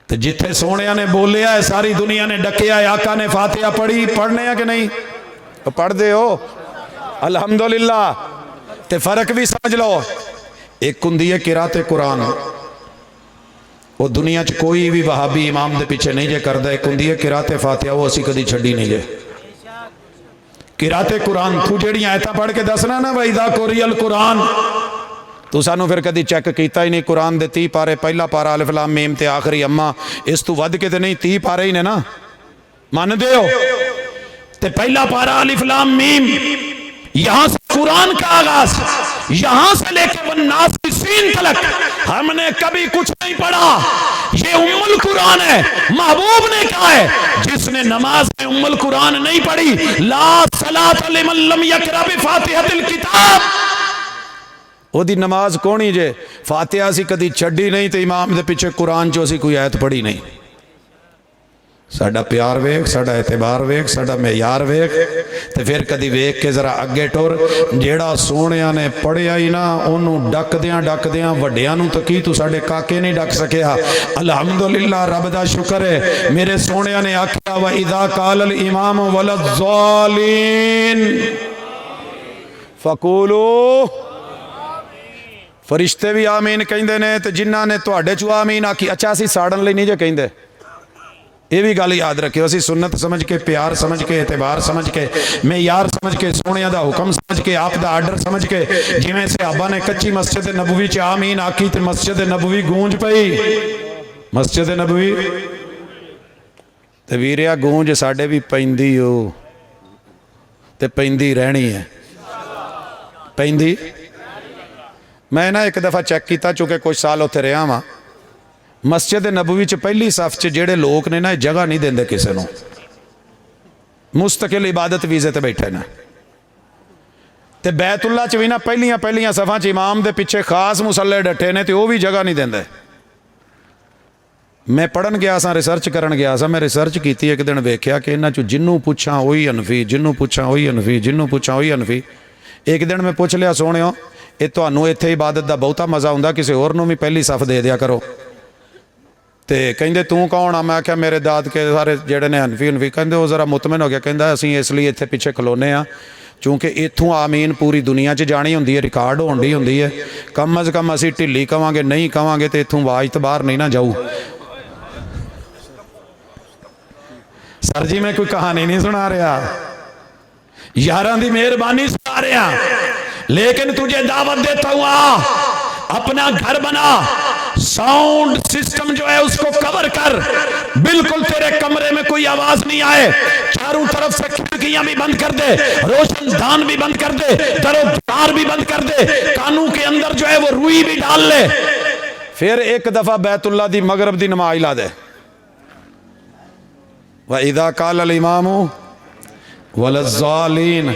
تو جتھے سونیاں نے بولیا ہے ساری دنیا نے ڈکیا ہے. آقا نے فاتحہ پڑھی, پڑھنے ہیں کہ نہیں, تو پڑھ دے ہو الحمدللہ. تے فرق بھی سمجھ لو, ایک ہندی ہے قرات قرآن, وہ دنیا چ کوئی بھی وہابی امام دے پیچھے نہیں جے کردا. ایک ہندی ہے قرات فاتحہ, وہ اسی کدی چھڈی نہیں جے. قرات قرآن تو جیڑی آیتاں پڑھ کے دسنا نا وَإِذَا قُرِئَ الْقُرْآنُ, تو سانو پھر کدی چیک کیتا ہی نہیں. قرآن دے 30 پارے, پہلا پارا الف لام میم تے آخری اما, اس تو ود کے تے نہیں 30 پارے ہی نے نا, مان دے ہو. تے پہلا پارا الف لام میم, یہاں سے قرآن کا آغاز, یہاں سے لے کے والناس سین تلک ہم نے کبھی کچھ نہیں پڑھا. یہ ام القرآن ہے. محبوب نے کہا ہے جس نے نماز میں ام القرآن نہیں پڑھی, لا صلاۃ لمن لم یقرأ بفاتحۃ الکتاب, وہ دی نماز کونی جے. فاتحہ سی کدی چھڈی نہیں تے امام دے پیچھے قرآن چو سی کوئی آیت پڑھی نہیں. ساڈا پیار ویکھ, ساڈا اعتبار ویکھ, ساڈا معیار ویکھ, تے پھر کدی ویکھ کے ذرا اگے ٹر. جیڑا سونیاں نے پڑھیا ہی نا انہوں ڈکدیاں وڈیاں نوں تکی, تو ساڈے کاکے نہیں ڈک سکیا. الحمدللہ رب دا شکر ہے, میرے سونیاں نے آکھیا وَإِذَا قَالَ الْإِمَامُ وَلَا الضَّالِّينَ فَقُولُوا, فرشتے بھی آمین کہندے نے, تے جنہاں نے تواڈے چوں آمین آکھی. اچھا اسی ساڑن لئی نہیں جے کہندے, یہ بھی گل یاد رکھیو، اسی سنت سمجھ کے، پیار سمجھ کے، اعتبار سمجھ کے، معیار سمجھ کے، سونے دا حکم سمجھ کے، آپ دا آرڈر سمجھ کے، جویں صحابہ نے کچی مسجد نبوی چ آمین آکی تے مسجد نبوی گونج پئی، مسجد نبوی تے ویریا گونج ساڈے بھی پیندی ہو تے پیندی رہنی ہے، پیندی۔ میں نا ایک دفعہ چیک کیتا، چونکہ کچھ سال اتنے رہا ہاں، مسجد نبوی چ پہلی صف چ جڑے لوگ نے نا جگہ نہیں دیندے کسے نو، مستقل عبادت ویزے تے بیٹھے نا، تے بیت اللہ چ بھی نا پہلیاں صفاں چ امام دے پیچھے خاص مصلے ڈٹھے نے تے وہ بھی جگہ نہیں دیندے۔ میں پڑھن گیا سا، ریسرچ کرن گیا سا، میں ریسرچ کیتی، ایک دن ویکھیا کہ انہاں چ جنوں پوچھاں وہی حنفی، جنوں پوچھاں وہی حنفی، جنوں پوچھاں وہی حنفی۔ ایک دن میں پوچھ لیا، سونےو یہ تانوں ایتھے عبادت دا بہتا مزہ ہوندا، کسی اور نوں بھی پہلی صف دے دیا کرو۔ تے کہندے توں کون آ؟ میں کہا میرے داد کے سارے جڑے نے حنفی، کہندے وہ ذرا مطمئن ہو گیا، کہندا اسی اس لیے ایتھے پیچھے کھلونے ہاں چونکہ ایتھوں آمین پوری دنیا چ جانی ہوندی ہے، ریکارڈ ہونی ہوندی ہے، کم از کم اسی ڈھلی کہاں گے، نہیں کہاں گے تے ایتھوں آواز تو باہر نہیں نہ جاؤ۔ سر جی میں کوئی کہانی نہیں سنا رہا، یاراں دی مہربانی سنا رہا، لیکن تجھے دعوت دیتا ہوں، آ اپنا گھر بنا، ساؤنڈ سسٹم جو ہے اس کو کور کر، بالکل تیرے کمرے میں کوئی آواز نہیں آئے، چاروں طرف سے کھڑکیاں بھی بند کر دے، روشن دان بھی بند کر دے، در و دیوار بھی بند کر دے، کانوں کے اندر جو ہے وہ روئی بھی ڈال لے، پھر ایک دفعہ بیت اللہ دی مغرب دی نماز لا دے۔ وَإِذَا قَالَ الْإِمَامُ وَلَلضَّالِّينَ،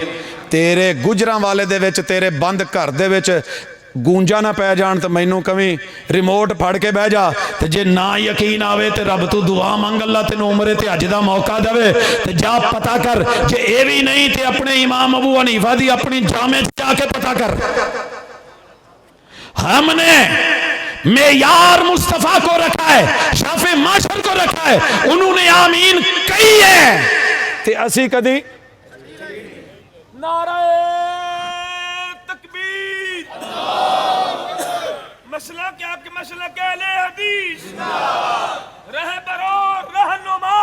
تیرے گجراں والے دے وچ، تیرے بند گھر دے وچ گونجا نہ پہ جان تو مینوں کہیں ریموٹ پھڑ کے بہ جا، تے جے نہ یقین آوے تے رب تو دعا مانگ، اللہ تینوں عمرے تے حج دا موقع دے، تے جا پتہ کر، جے اے بھی نہیں تے اپنے امام ابو حنیفہ دی اپنی جامع جا کے پتہ کر۔ ہم نے معیار مصطفیٰ کو رکھا ہے، شافع معاشر کو رکھا ہے، انہوں نے آمین کہی ہے تے اسی کدی نعرہ تکبیر، مسئلہ کیا کہ مسئلہ کہ اہل حدیث، رہبرو رہنما،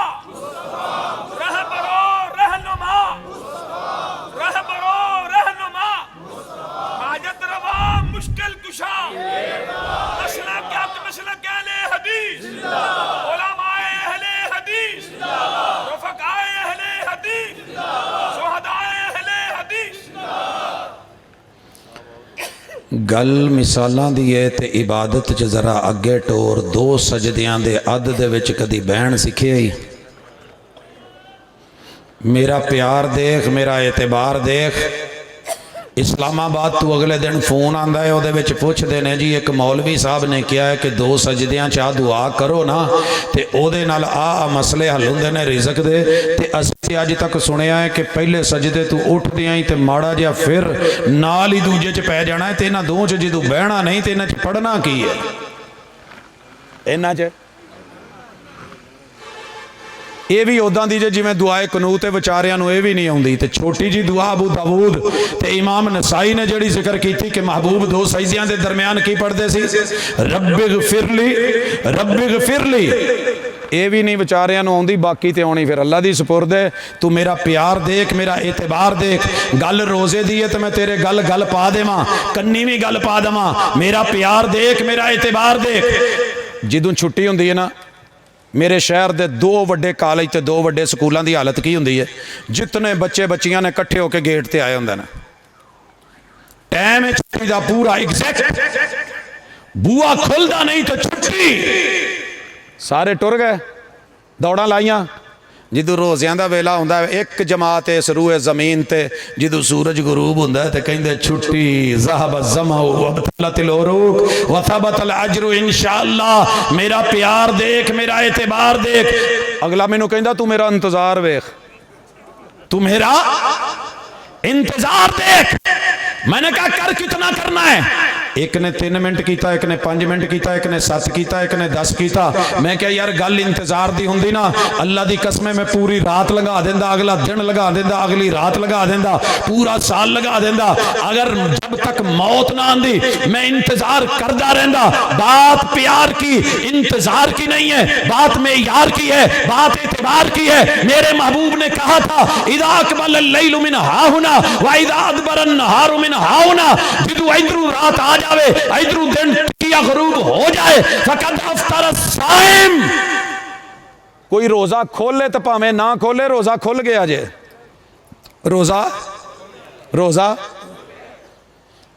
رہبرو رہنما، رہبرو رہنما، حاجت روا مشکل کشا، مسئلہ کیا کہ مسئلہ کہ اہل حدیث، علماء اہل حدیث، رفقاء اہل حدیث، شہداء اہل حدیث۔ گل مثالاں دی ہے تے عبادت چ ذرا اگے ٹور، دو سجدیاں دے عد دے وچ کدی بہن سکھے ہی؟ میرا پیار دیکھ، میرا اعتبار دیکھ۔ اسلام آباد تو اگلے دن فون آندا ہے، او دے وچ پوچھ دینے جی ایک مولوی صاحب نے کیا ہے کہ دو سجدیاں چاہ دعا کرو نا تے او دے نال آ مسئلے حل ہوندے نے رزق دے، تے اسی اج تک سنیا ہے کہ پہلے سجدے تو اٹھ دیاں تے ماڑا جیا پھر نال ہی دوجے چ پہ جانا ہے، تے انہاں دو چ جدوں بہنا نہیں تے انہاں چ پڑھنا کی ہے؟ انہاں چ یہ بھی اوداں دی جی میں دعائے قنوت بچاریاں نو یہ بھی نہیں ہوندی، تے چھوٹی جی دعا ابو داؤد تے امام نسائی نے جڑی ذکر کی تھی کہ محبوب دو سجدیاں دے درمیان کی پڑھتے سی، رب اغفر لی، رب اغفر لی، یہ بھی نہیں بچاریاں نو ہوندی، باقی تے ہونی پھر اللہ دی سپرد ہے۔ تو میرا پیار دیکھ، میرا اعتبار دیکھ، گل روزے دی ہے تو میں تیرے گل پا دیواں، کنی بھی گل پا دیواں، میرا پیار دیکھ، میرا اعتبار دیکھ۔ جدوں چھٹی ہوندی ہے نا، میرے شہر دے دو وڈے کالج تے دو وڈے سکولاں دی حالت کی ہوندی ہے، جتنے بچے بچیاں نے کٹھے ہو کے گیٹ تے آئے ہوندے نے، ٹائم چھٹی دا پورا ایگزیکٹ، بوا کھلدا نہیں تو چھٹی، سارے ٹر گئے، دوڑاں لائیاں۔ جدو روزیاں دا ویلا ہوندا ہے، ایک جماعت اس روئے زمین تے جدو سورج غروب ہوندا ہے تے کہندے چھٹی، ذهب الظمأ وابتلت العروق وثبت الاجر انشاءاللہ۔ میرا پیار دیکھ، میرا اعتبار دیکھ۔ اگلا مینوں کہندا تو میرا انتظار ویکھ، تو میرا انتظار دیکھ۔ میں نے کہا کر کتنا کرنا ہے؟ ایک نے 3 منٹ کیتا, ایک نے 5 منٹ کیتا, ایک نے 7 کیتا, ایک نے 10 کیتا. میں کہا یار گل انتظار دی ہوندی نا, اللہ دی قسم میں پوری رات لگا دیندا, اگلا دن لگا دیندا, اگلی رات لگا دیندا, پورا سال لگا دیندا. اگر جب تک موت نہ آندی میں انتظار کردا رہندا. بات پیار کی, انتظار کی نہیں ہے, بات معیار کی ہے, بات اعتبار کی ہے. میرے محبوب نے کہا تھا اذا اقبل اللیل من ہا ہنا و اذا ادبر النہار من ہا ہنا, جدو ادھروں رات آ جاوے ادھروں دن کیا غروب ہو جائے فقد افطر الصائم. کوئی روزہ کھولے تو پاویں نہ کھولے, روزہ کھل گیا جے. روزہ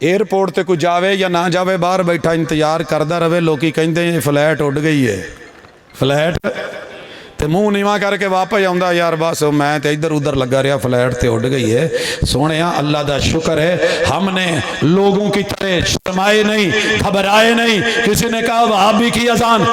ایئرپورٹ تے کوئی جاوے یا نہ جاوے, باہر بیٹھا انتظار کردا رہے. لوکی کہندے ہیں فلائٹ اڈ گئی ہے, فلائٹ تے منہ نیواں کر کے واپس آਉਂدا, یار بس میں تے ادھر ادھر لگا رہا, فلائٹ تے اڈ گئی ہے. سونیا اللہ دا شکر ہے ہم نے لوگوں کی طرح شرمائے نہیں, گھبرائے نہیں. کسی نے کہا وہابی کی اذان,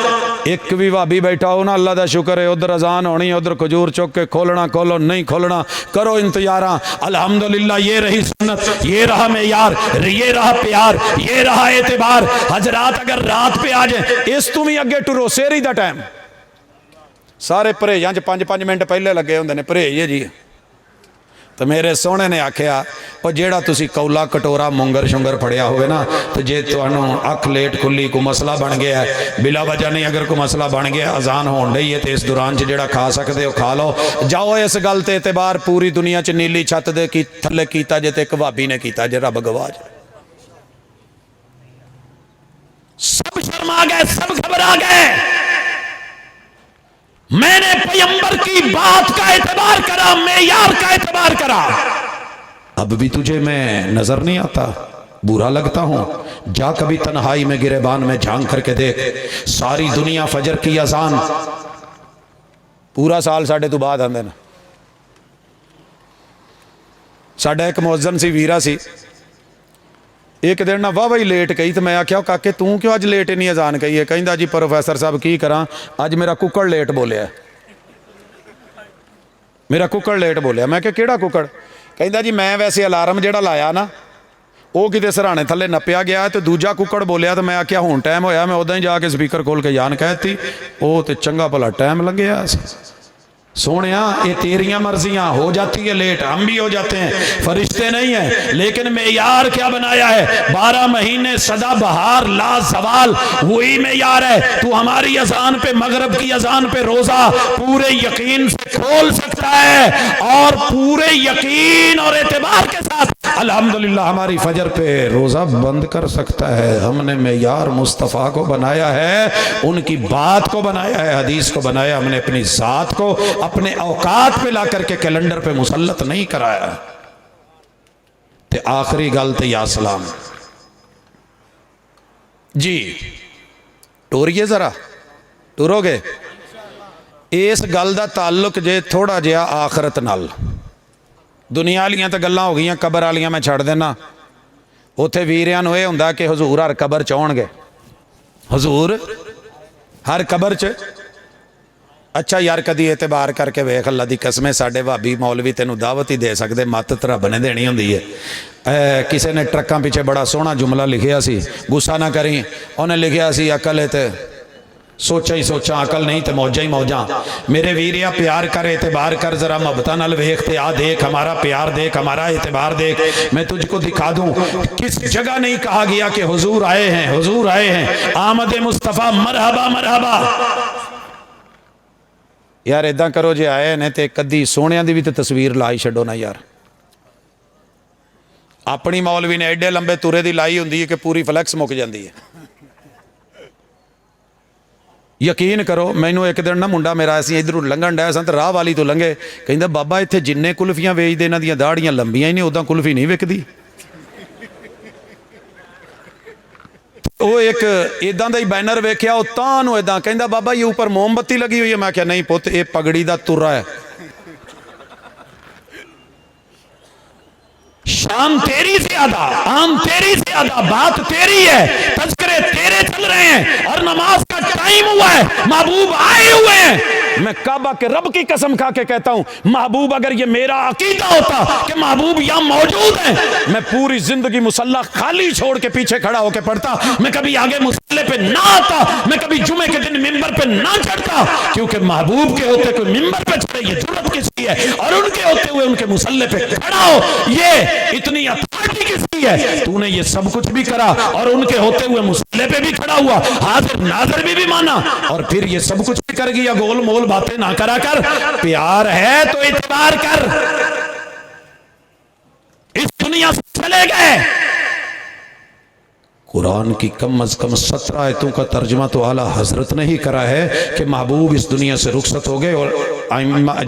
ایک بھی وہابی بیٹھا ہو نا, اللہ دا شکر ہے ادھر اذان ہونی, ادھر کھجور چک کے کھولنا کھولو, نہیں کھولنا کرو انتظاراں. الحمدللہ یہ رہی سنت, یہ رہا معیار, یہ رہا پیار, یہ رہا اعتبار. حضرات اگر رات پہ آ جائیں, اس تو بھی اگے ٹرو سیری دا ٹائم, سارے پرہیزاں 5-5 منٹ پہلے لگے ہوندے نے پرہیز جی. تو میرے سونے نے آکھیا او جیڑا تسی کولا کٹورا مونگر شنگر پھڑیا ہوئے نا, تو جے تانوں اکھ لیٹ کھلی کو مسئلہ بن گیا ہے, بلا وجہ نہیں, اگر کو مسئلہ بن گیا اذان ہون رہی ہے تو اس دوران جیڑا کھا سکتے ہو کھا لو. جاؤ اس گل تے اعتبار پوری دنیا چ نیلی چھت دے کی تھلے کیتا جے تے ایک وہابی نے کیتا جے, رب گواہ جے. سب شرما گئے, سب گھبرا گئے. میں نے پیغمبر کی بات کا اعتبار کرا, معیار کا اعتبار کرا. اب بھی تجھے میں نظر نہیں آتا, برا لگتا ہوں. جا کبھی تنہائی میں گریبان میں جھانک کر کے دیکھ, ساری دنیا فجر کی اذان پورا سال ساڑھے تو بعد آندے نا. ساڑھا ایک مؤذن سی, ویرا سی, ایک دن نہ واہ وہی لیٹ گئی. تو میں آکھیا کاکے توں کیوں اج لیٹ نہیں اذان کہی ہے؟ کہندا جی پروفیسر صاحب کی کراں, اج میرا ککڑ لیٹ بولیا ہے, میرا ککڑ لیٹ بولیا. میں کہ کیڑا ککڑ؟ کہندا جی میں ویسے الارم جیڑا لایا نا وہ کتے سرانے تھلے نپیا گیا تو دوجا ککڑ بولیا. تو میں آکھیا ہون ٹائم ہویا, میں ادھر ہی جا کے سپیکر کھول کے جان کہتی او تے چنگا بھلا ٹائم لگیا. سونیا یہ تیریاں مرضیاں, ہو جاتی ہے لیٹ, ہم بھی ہو جاتے ہیں, فرشتے نہیں ہیں. لیکن معیار کیا بنایا ہے؟ 12 مہینے سدا بہار لا زوال, وہی معیار ہے. تو ہماری اذان پہ, مغرب کی اذان پہ روزہ پورے یقین سے کھول سکتا ہے, اور پورے یقین اور اعتبار کے ساتھ الحمدللہ ہماری فجر پہ روزہ بند کر سکتا ہے. ہم نے معیار مصطفیٰ کو بنایا ہے, ان کی بات کو بنایا ہے, حدیث کو بنایا. ہم نے اپنی ذات کو اپنے اوقات پہ لا کر کے کیلنڈر پہ مسلط نہیں کرایا. تے آخری گل تے یا سلام جی, ٹوریے ذرا, ٹورو گے. اس گل دا تعلق جے تھوڑا جہا آخرت نال. دنیا والیاں تے گلاں ہو گئیاں, قبر والیاں میں چھڑ دینا. اوتھے ویریاں نوں اے ہوندا کہ حضور ہر قبر چ آؤਣ گے, حضور ہر قبر چ. اچھا یار کدی اعتبار کر کے ویکھ, اللہ دی قسم ساڈے بھابی مولوی تینوں دعوت ہی دے سکدے, مت تے رب نے دینی ہوندی ہے. کسے نے ٹرکاں پیچھے بڑا سوہنا جملہ لکھیا سی, غصہ نہ کریں, انہیں لکھیا سی عقل ہے تے سوچا ہی سوچا, عقل نہیں تے موجاں ہی موجاں. میرے ویریا پیار کر, اعتبار کر, ذرا محبتاں نال ویکھ تے آ دیکھ ہمارا پیار دیکھ, ہمارا اعتبار دیکھ. میں تجھ کو دکھا دوں کس جگہ نہیں کہا گیا کہ حضور آئے ہیں, حضور آئے ہیں. آمد مصطفیٰ مرحبا مرحبا. یار اداں کرو جے آئے نے تے کدی سونیاں دی بھی تے تصویر لائی چھڈو نا یار. اپنی مولوی نے ایڈے لمبے تورے دی لائی ہوندی ہے کہ پوری فلیکس مک جاندی ہے. یقین کرو, مینوں ایک دن نا منڈا میرا اسی ادھروں لنگن ڈایا سن تے راہ والی تو لنگے, کہندا بابا ایتھے جننے کلفیاں ویچدے انہاں دیاں داڑیاں لمبیاں ہی نہیں, اوداں کلفی نہیں وکدی. وہ ایک ایداں دا ہی بینر ویکھیا, وہ تاں نو ایداں کہندا بابا یہ اوپر موم بتی لگی ہوئی ہے. میں کہا نہیں پت, یہ پگڑی دا ترا ہے. شان تیری زیادہ, عام تیری زیادہ, بات تیری ہے, تذکرے تیرے چل رہے ہیں, اور نماز کا ٹائم ہوا ہے, محبوب آئے ہوئے ہیں. میں کعبہ کے رب کی قسم کھا کے کہتا ہوں محبوب اگر یہ میرا عقیدہ ہوتا کہ محبوب یہاں موجود ہیں، میں پوری زندگی مصلی خالی چھوڑ کے پیچھے کھڑا ہو کے پڑھتا، میں کبھی آگے مصلی پہ نہ آتا، میں کبھی جمعے کے دن ممبر پہ نہ چڑھتا، کیونکہ محبوب کے ہوتے کوئی ممبر پہ چڑھے یہ جرأت کس کی ہے، اور ان کے ہوتے ہوئے ان کے مصلی پہ کھڑا ہو یہ اتنی اتھارٹی کس کی ہے؟ تو نے یہ سب کچھ بھی کرا اور ان کے ہوتے ہوئے مصلی پہ بھی کھڑا ہوا، حاضر ناظر بھی مانا، اور پھر یہ سب کچھ بھی کر گیا۔ گول مول باتیں نہ کرا کر، پیار ہے تو اعتبار کر۔ اس دنیا سے چلے گئے، قرآن کی کم از کم 17 آیتوں کا ترجمہ تو اعلیٰ حضرت نے ہی کرا ہے کہ محبوب اس دنیا سے رخصت ہو گئے اور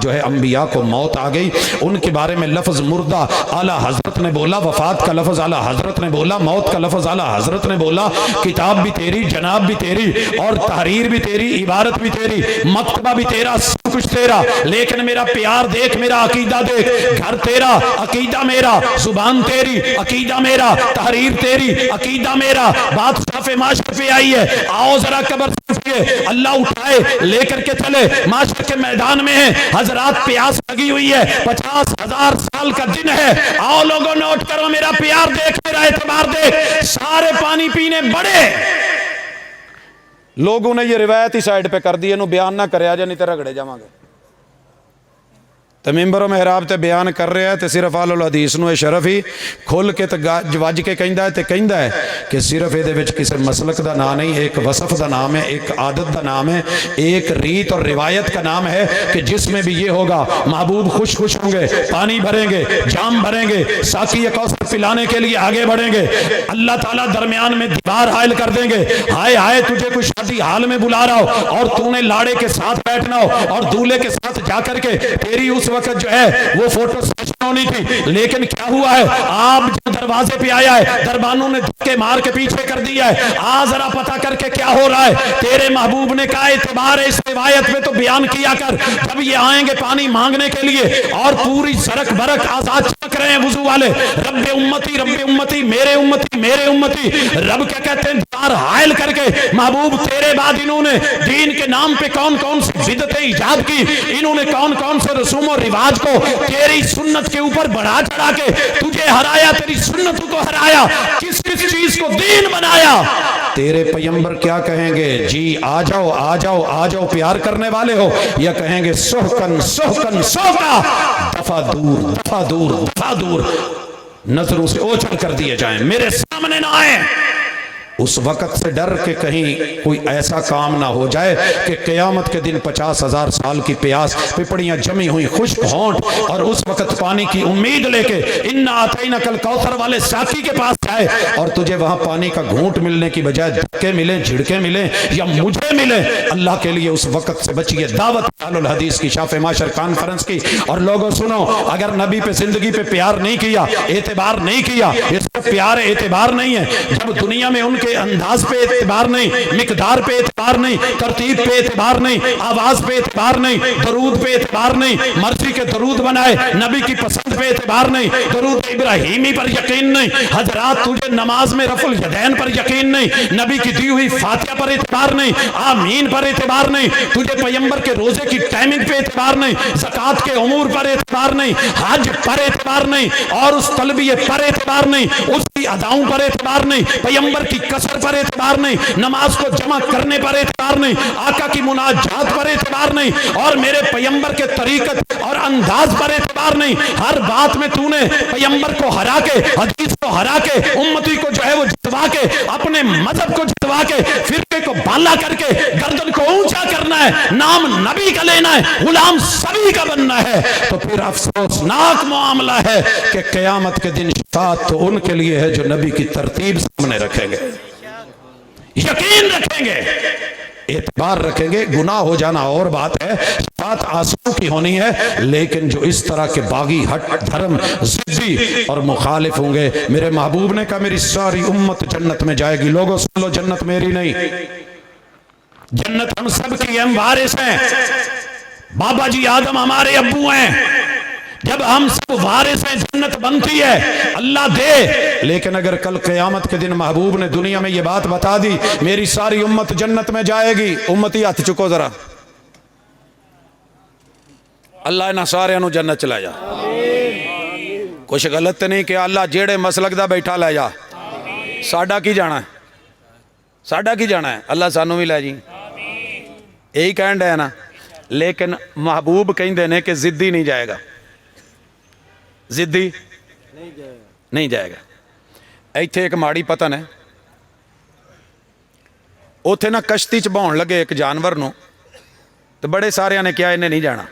جو ہے انبیاء کو موت آ گئی، ان کے بارے میں لفظ مردہ اعلیٰ حضرت نے بولا، وفات کا لفظ اعلیٰ حضرت نے بولا، موت کا لفظ اعلیٰ حضرت نے بولا، کتاب بھی تیری، جناب بھی تیری، اور تحریر بھی تیری، عبارت بھی تیری، مکتبہ بھی تیرا، سب کچھ تیرا، لیکن میرا پیار دیکھ، میرا عقیدہ دیکھ، گھر تیرا، عقیدہ میرا، زبان تیری، عقیدہ میرا، تحریر تیری، عقیدہ میرا، بات صاف معاشر پہ آئی ہے، آؤ ذرا قبر سے اللہ اٹھائے لے کر کے چلے، معاشر کے میدان میں ہیں حضرات، پیاس لگی ہوئی ہے، 50,000 سال کا دن ہے، آؤ لوگوں نوٹ کرو، میرا پیار دیکھ، میرا اعتبار دیکھ، سارے پانی پینے بڑے۔ لوگوں نے یہ روایت ہی سائیڈ پہ کر دی، انہوں بیان نہ کرے آجا نہیں تے رگڑے جاواں گے، تو ممبر و محراب تے بیان کر رہے ہیں تے صرف آل الحدیث نو شرف ہی کھل کے تے وج کے کہندا ہے تے کہندا ہے کہ صرف یہ وچ کسی مسلک دا نام نہیں، ایک وصف دا نام ہے، ایک عادت دا نام ہے، ایک ریت اور روایت کا نام ہے کہ جس میں بھی یہ ہوگا محبوب خوش خوش ہوں گے، پانی بھریں گے، جام بھریں گے، ساقی کوثر پلانے کے لیے آگے بڑھیں گے، اللہ تعالیٰ درمیان میں دیوار حائل کر دیں گے، ہائے ہائے تجھے کوئی شادی حال میں بلا رہا ہو اور تو نے لاڑے کے ساتھ بیٹھنا ہو اور دولہے کے ساتھ جا کر کے تیری اس وقت جو ہے وہ فوٹو سیشن ہونی تھی، لیکن کیا ہوا ہے، آپ جو دروازے پہ آیا ہے دربانوں نے دھکے مار کے پیچھے کر دیا ہے، ذرا پتہ کر کے کیا ہو رہا ہے۔ تیرے محبوب نے کہا اعتبار ہے اس روایت میں تو بیان کیا کر، جب یہ آئیں گے پانی مانگنے کے لیے اور پوری سڑک برک آزاد چمک رہے ہیں وضو والے، رب امتی میرے امتی میرے امتی، رب کیا کہتے ہیں دیوار حائل کر کے، محبوب تیرے بعد انہوں نے دین کے نام پہ کون کون سی بدعتیں ایجاد کی، انہوں نے کون کون سے رسوم و رواج کو تیری سنت کے اوپر بڑھا چڑھا کے تجھے ہرایا، تیری سنتوں کو ہرایا، کس کس چیز کو دین بنایا۔ تیرے پیغمبر کیا کہیں گے؟ جی آ جاؤ آ جاؤ آ جاؤ، پیار کرنے والے ہو، یا کہیں گے سوکن سوکن سوکا، دفع دور دفع دور دفع دور، نظروں سے اوچھل کر دیے جائیں، میرے سامنے نہ آئیں۔ اس وقت سے ڈر کہ کہیں کوئی ایسا کام نہ ہو جائے کہ قیامت کے دن 50,000 سال کی پیاس، پپڑیاں جمی ہوئی، خشک ہونٹ، اور اس وقت پانی کی امید لے کے انا اعطیناک الکوثر والے ساقی کے پاس جائے اور تجھے وہاں پانی کا گھونٹ ملنے کی بجائے دھکے ملیں، جھڑکے ملیں یا مجھے ملے۔ اللہ کے لیے اس وقت سے بچیے۔ دعوت اہل الحدیث کی شاف معاشر کانفرنس کی، اور لوگوں سنو، اگر نبی پہ زندگی پہ پیار نہیں کیا، اعتبار نہیں کیا، یہ صرف پیار اعتبار نہیں ہے، جب دنیا میں ان کے انداز پہ اعتبار نہیں، مقدار پہ اعتبار نہیں، ترتیب پہ اعتبار نہیں، آواز پہ اعتبار نہیں، درود پہ اعتبار نہیں، مرضی کے درود بنائے، نبی کی پسند پہ اعتبار نہیں، درود ابراہیمی پر یقین نہیں، حضرات تجھے نماز میں رفع الیدین پر یقین نہیں، نبی کی دی ہوئی فاتحہ پر اعتبار نہیں، آمین پر اعتبار نہیں، تجھے پیغمبر کے روزے کی ٹائمنگ پہ اعتبار نہیں، زکوٰۃ کے امور پر اعتبار نہیں، حج پر اعتبار نہیں، اور اس تلبیہ پر اعتبار نہیں، اس کی اداؤں پر اعتبار نہیں، پیغمبر کی قصر پر اعتبار نہیں، نماز کو جمع کرنے پر اعتبار نہیں، آقا کی مناجات پر اعتبار نہیں، اور میرے پیغمبر کے طریقت اور انداز پر اعتبار نہیں۔ ہر بات میں تو نے پیغمبر کو ہرا کے، حدیث کو ہرا کے، امتی کو جو ہے وہ جتوا کے، اپنے مذہب کو جتوا کے، فرقے کو بالا کر کے، گردن کو اونچا کرنا ہے، نام نبی کا لینا ہے، غلام سبھی کا بننا ہے، تو پھر افسوسناک معاملہ ہے کہ قیامت کے دن شفاعت تو ان کے لیے ہے جو نبی کی ترتیب سامنے رکھیں گے، یقین رکھیں گے، اعتبار رکھیں گے۔ گناہ ہو جانا اور بات ہے، شفاعت آنسو کی ہونی ہے، لیکن جو اس طرح کے باغی، ہٹ دھرم، ضدی اور مخالف ہوں گے، میرے محبوب نے کہا میری ساری امت جنت میں جائے گی۔ لوگوں سن لو، جنت میری نہیں، جنت ہم سب کی، ہم وارث ہیں، بابا جی آدم ہمارے ابو ہیں، جب ہم سب وارث ہیں جنت بنتی ہے، اللہ دے۔ لیکن اگر کل قیامت کے دن محبوب نے دنیا میں یہ بات بتا دی میری ساری امت جنت میں جائے گی، امتی ہاتھ چکو ذرا، اللہ انہاں سارے نو جنت چ لے جا. کچھ غلط نہیں کہ اللہ جیڑے مسلک دا بیٹھا لے جا. ساڈا کی جانا ہے, ساڈا کی جانا ہے, اللہ سانو بھی لے جی. یہی کہن ڈے نا. لیکن محبوب کہندے نے کہ ضدی نہیں جائے گا, ضدی نہیں جائے گا. ایتھے ایک ماڑی پتن ہے, اوتھے نا کشتی چ بہن لگے ایک جانور نو, تو بڑے سارے نے کیا انہیں نہیں جانا,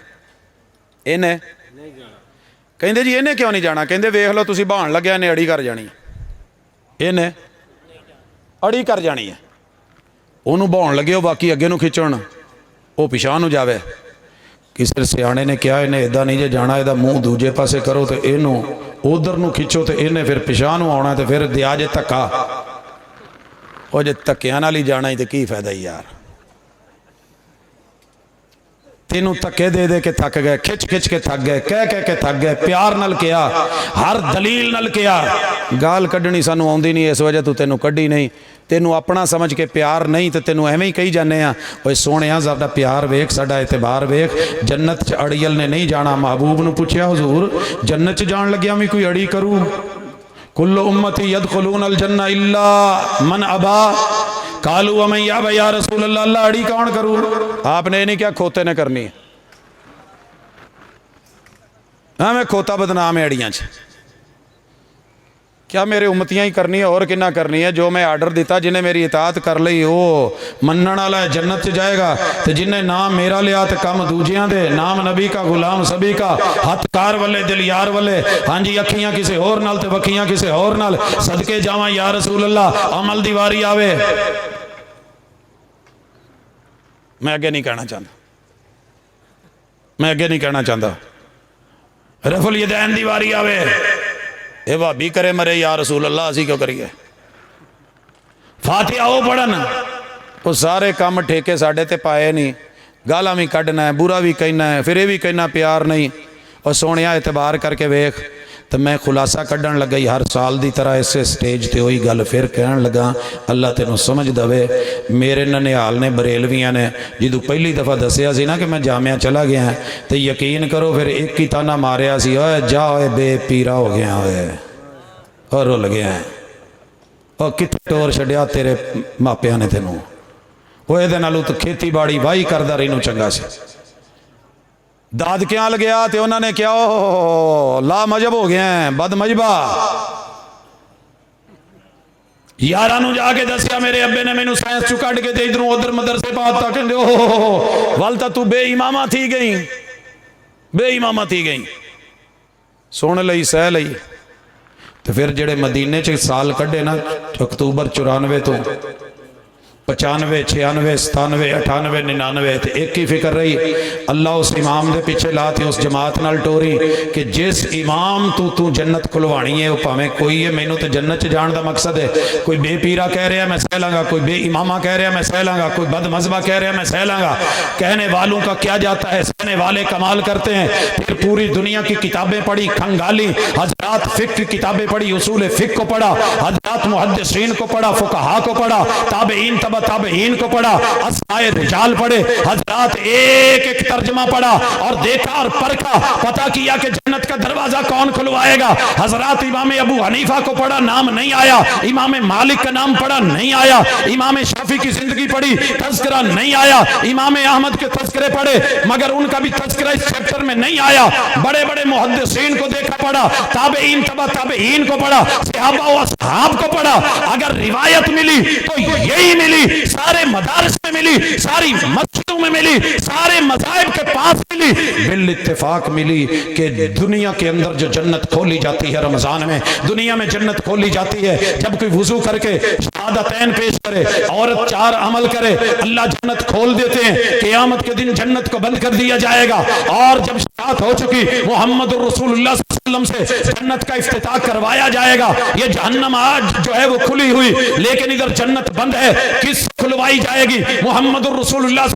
انہیں کہندے جی انہیں کیوں نہیں جانا؟ کہندے ویکھ لو تسی بہن لگے انہیں اڑی کر جانی, انہیں اڑی کر جانی ہے. انہوں بہن لگے وہ باقی اگے نو کھچن, وہ پچھا نو جاوے. کسی سیانے نے کیا انہیں ادا نہیں جے جانا, ادا منہ دوجے پاسے کرو تو اینو ادھر نو کھچو تو انہیں پھر پچھا نو آنا, تو پھر دیا جے تکا. وہ جے تکیاں نال ہی جانا ہی تو کی فائدہ یار. تینوں تکے دے دے کے تھک گئے, کھچ کھچ کے تھک گئے, کہہ کے تھک گئے, پیار نل کیا, ہر دلیل نل کیا. گال کڈنی سانو آوندی نہیں, اس وجہ تو تینوں کڈی نہیں. تینوں اپنا سمجھ کے پیار نہیں تو تینوں ایویں ہی کہی جانے ہیں اوے سونیا ساڈا پیار ویکھ, ساڈا اعتبار ویکھ. جنت چ اڑیل نے نہیں جانا. محبوب نو پوچھیا حضور جنت چ جان لگیا میں کوئی اڑی کروں؟ کل امتی یدخلون الجنہ الا من ابا قالوا ومن یابى یا رسول اللہ, اللہ اڑی کون کروں؟ آپ نے نہیں کیا کھوتے نے کرنی ہے. ہاں میں کھوتا بدنام ہے اڑیاں چ, کیا میرے امتیاں ہی کرنی ہے اور کنہ کرنی ہے؟ جو میں آرڈر دیتا جنہیں میری اطاعت کر لئی وہ منن والا ہے جنت چ جائے گا, تو جنہیں نام میرا لیا تو کم دوجیاں دے, نام نبی کا غلام سبھی کا, ہاتھ کار والے دل یار والے. ہاں جی اکھیاں کسے اور نال تے وکھیاں کسے اور نال, صدقے جاواں یا رسول اللہ عمل دی واری آوے. میں اگے نہیں کہنا چاہتا, میں اگے نہیں کہنا چاہتا. رفع الیدین دی واری آوے, اے بھابی کرے مرے یا رسول اللہ اسی کیوں کریے. فاتحہ او پڑھن, وہ سارے کام ٹھیکے ساڑھے تے پائے نہیں. گالا بھی کڈنا ہے, برا بھی کہنا ہے, پھر یہ بھی کہنا پیار نہیں. اور سونیا اعتبار کر کے ویکھ. تو میں خلاصہ کڈن لگا ہر سال دی طرح اسے سٹیج تے ہوئی گل پھر کہن لگا, اللہ تینوں سمجھ دوے. میرے ننیال نے بریلویاں نے جدو پہلی دفعہ دسیا سی نا کہ میں جامعہ چلا گیا ہیں, تو یقین کرو پھر ایک ہی تانا ماریا سی, اوے جا اوے بے پیرا ہو گیا ہوئے اور رول گیا ہیں. اور کتنے ٹور چھڈیا تیرے ماپیاں نے تینوں, وہ اے دے نالو تو کھیتی باڑی واہی کردہ رہی نو چنگا سی. داد کیا لگیا تے انہوں نے کیا لا مجب ہو گیا ہیں, بد مجبہ. یارانو جا کے دسیا میرے ابے نے مینوں سائنس چو کٹ کے تے ادھروں ادھر مدرسے پات تک والتا تو بے امامہ تھی گئی, بے امامہ تھی گئی. سونے لئی سہ لئی. تو پھر جڑے مدینے چ سال کڈے نا اکتوبر 94 تو 95 96 97 98 99 تے ایک ہی فکر رہی, اللہ اس امام دے پیچھے لاتی اس جماعت نال ٹوری کہ جس امام تو جنت کھلوانی ہے وہ پاویں کوئی ہے, مینوں تے جنت چ جان دا مقصد ہے. کوئی بے پیرا کہہ رہا ہے میں سہ لاں گا, کوئی بے امامہ کہہ رہا ہے میں سہ لاں گا, کوئی بد مذہبہ کہہ رہا ہے میں سہ لاں گا. کہنے والوں کا کیا جاتا ہے, سہنے والے کمال کرتے ہیں. پھر پوری دنیا کی کتابیں پڑھی, کھنگالی, حضرات فقہ کی کتابیں پڑھی, اصول فقہ کو پڑھا, حضرات محدثین کو پڑھا, فقہا کو پڑھا, تابعین تابعین کو پڑھا, اسماء رجال پڑھے, حضرات ایک ایک ترجمہ پڑھا اور دیکھا اور پرکھا, پتہ کیا کہ جنت کا دروازہ کون کھلوائے گا. حضرات امام ابو حنیفہ کو پڑھا, نام نہیں آیا. امام مالک کا نام پڑھا, نہیں آیا. امام شافعی کی زندگی پڑھی, تذکرہ نہیں آیا. امام احمد کے تذکرے پڑھے مگر ان کا بھی تذکرہ اس چیپٹر میں نہیں آیا. بڑے بڑے محدثین کو دیکھا پڑھا, تابعین تابعین کو پڑھا, صحابہ و اصحاب کو پڑھا. اگر روایت ملی تو یہی ملی, سارے مدارس میں ملی, ساری مسجدوں میں ملی, سارے مذاہب کے پاس ملی, بالاتفاق ملی کہ دنیا کے اندر جو جنت کھولی جاتی ہے رمضان میں, دنیا میں جنت کھولی جاتی ہے جب کوئی وضو کر کے شہادتین پیش کرے, عورت 4 عمل کرے, اللہ جنت کھول دیتے ہیں. قیامت کے دن جنت کو بند کر دیا جائے گا, اور جب شفاعت ہو چکی محمد الرسول اللہ صلی اللہ علیہ وسلم سے جنت کا افتتاح کروایا جائے گا. یہ جہنم آج جو ہے وہ کھلی ہوئی, لیکن ادھر جنت بند ہے. کس کھلوائی جائے گی؟ محمد الرسول اللہ صلی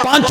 5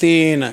3।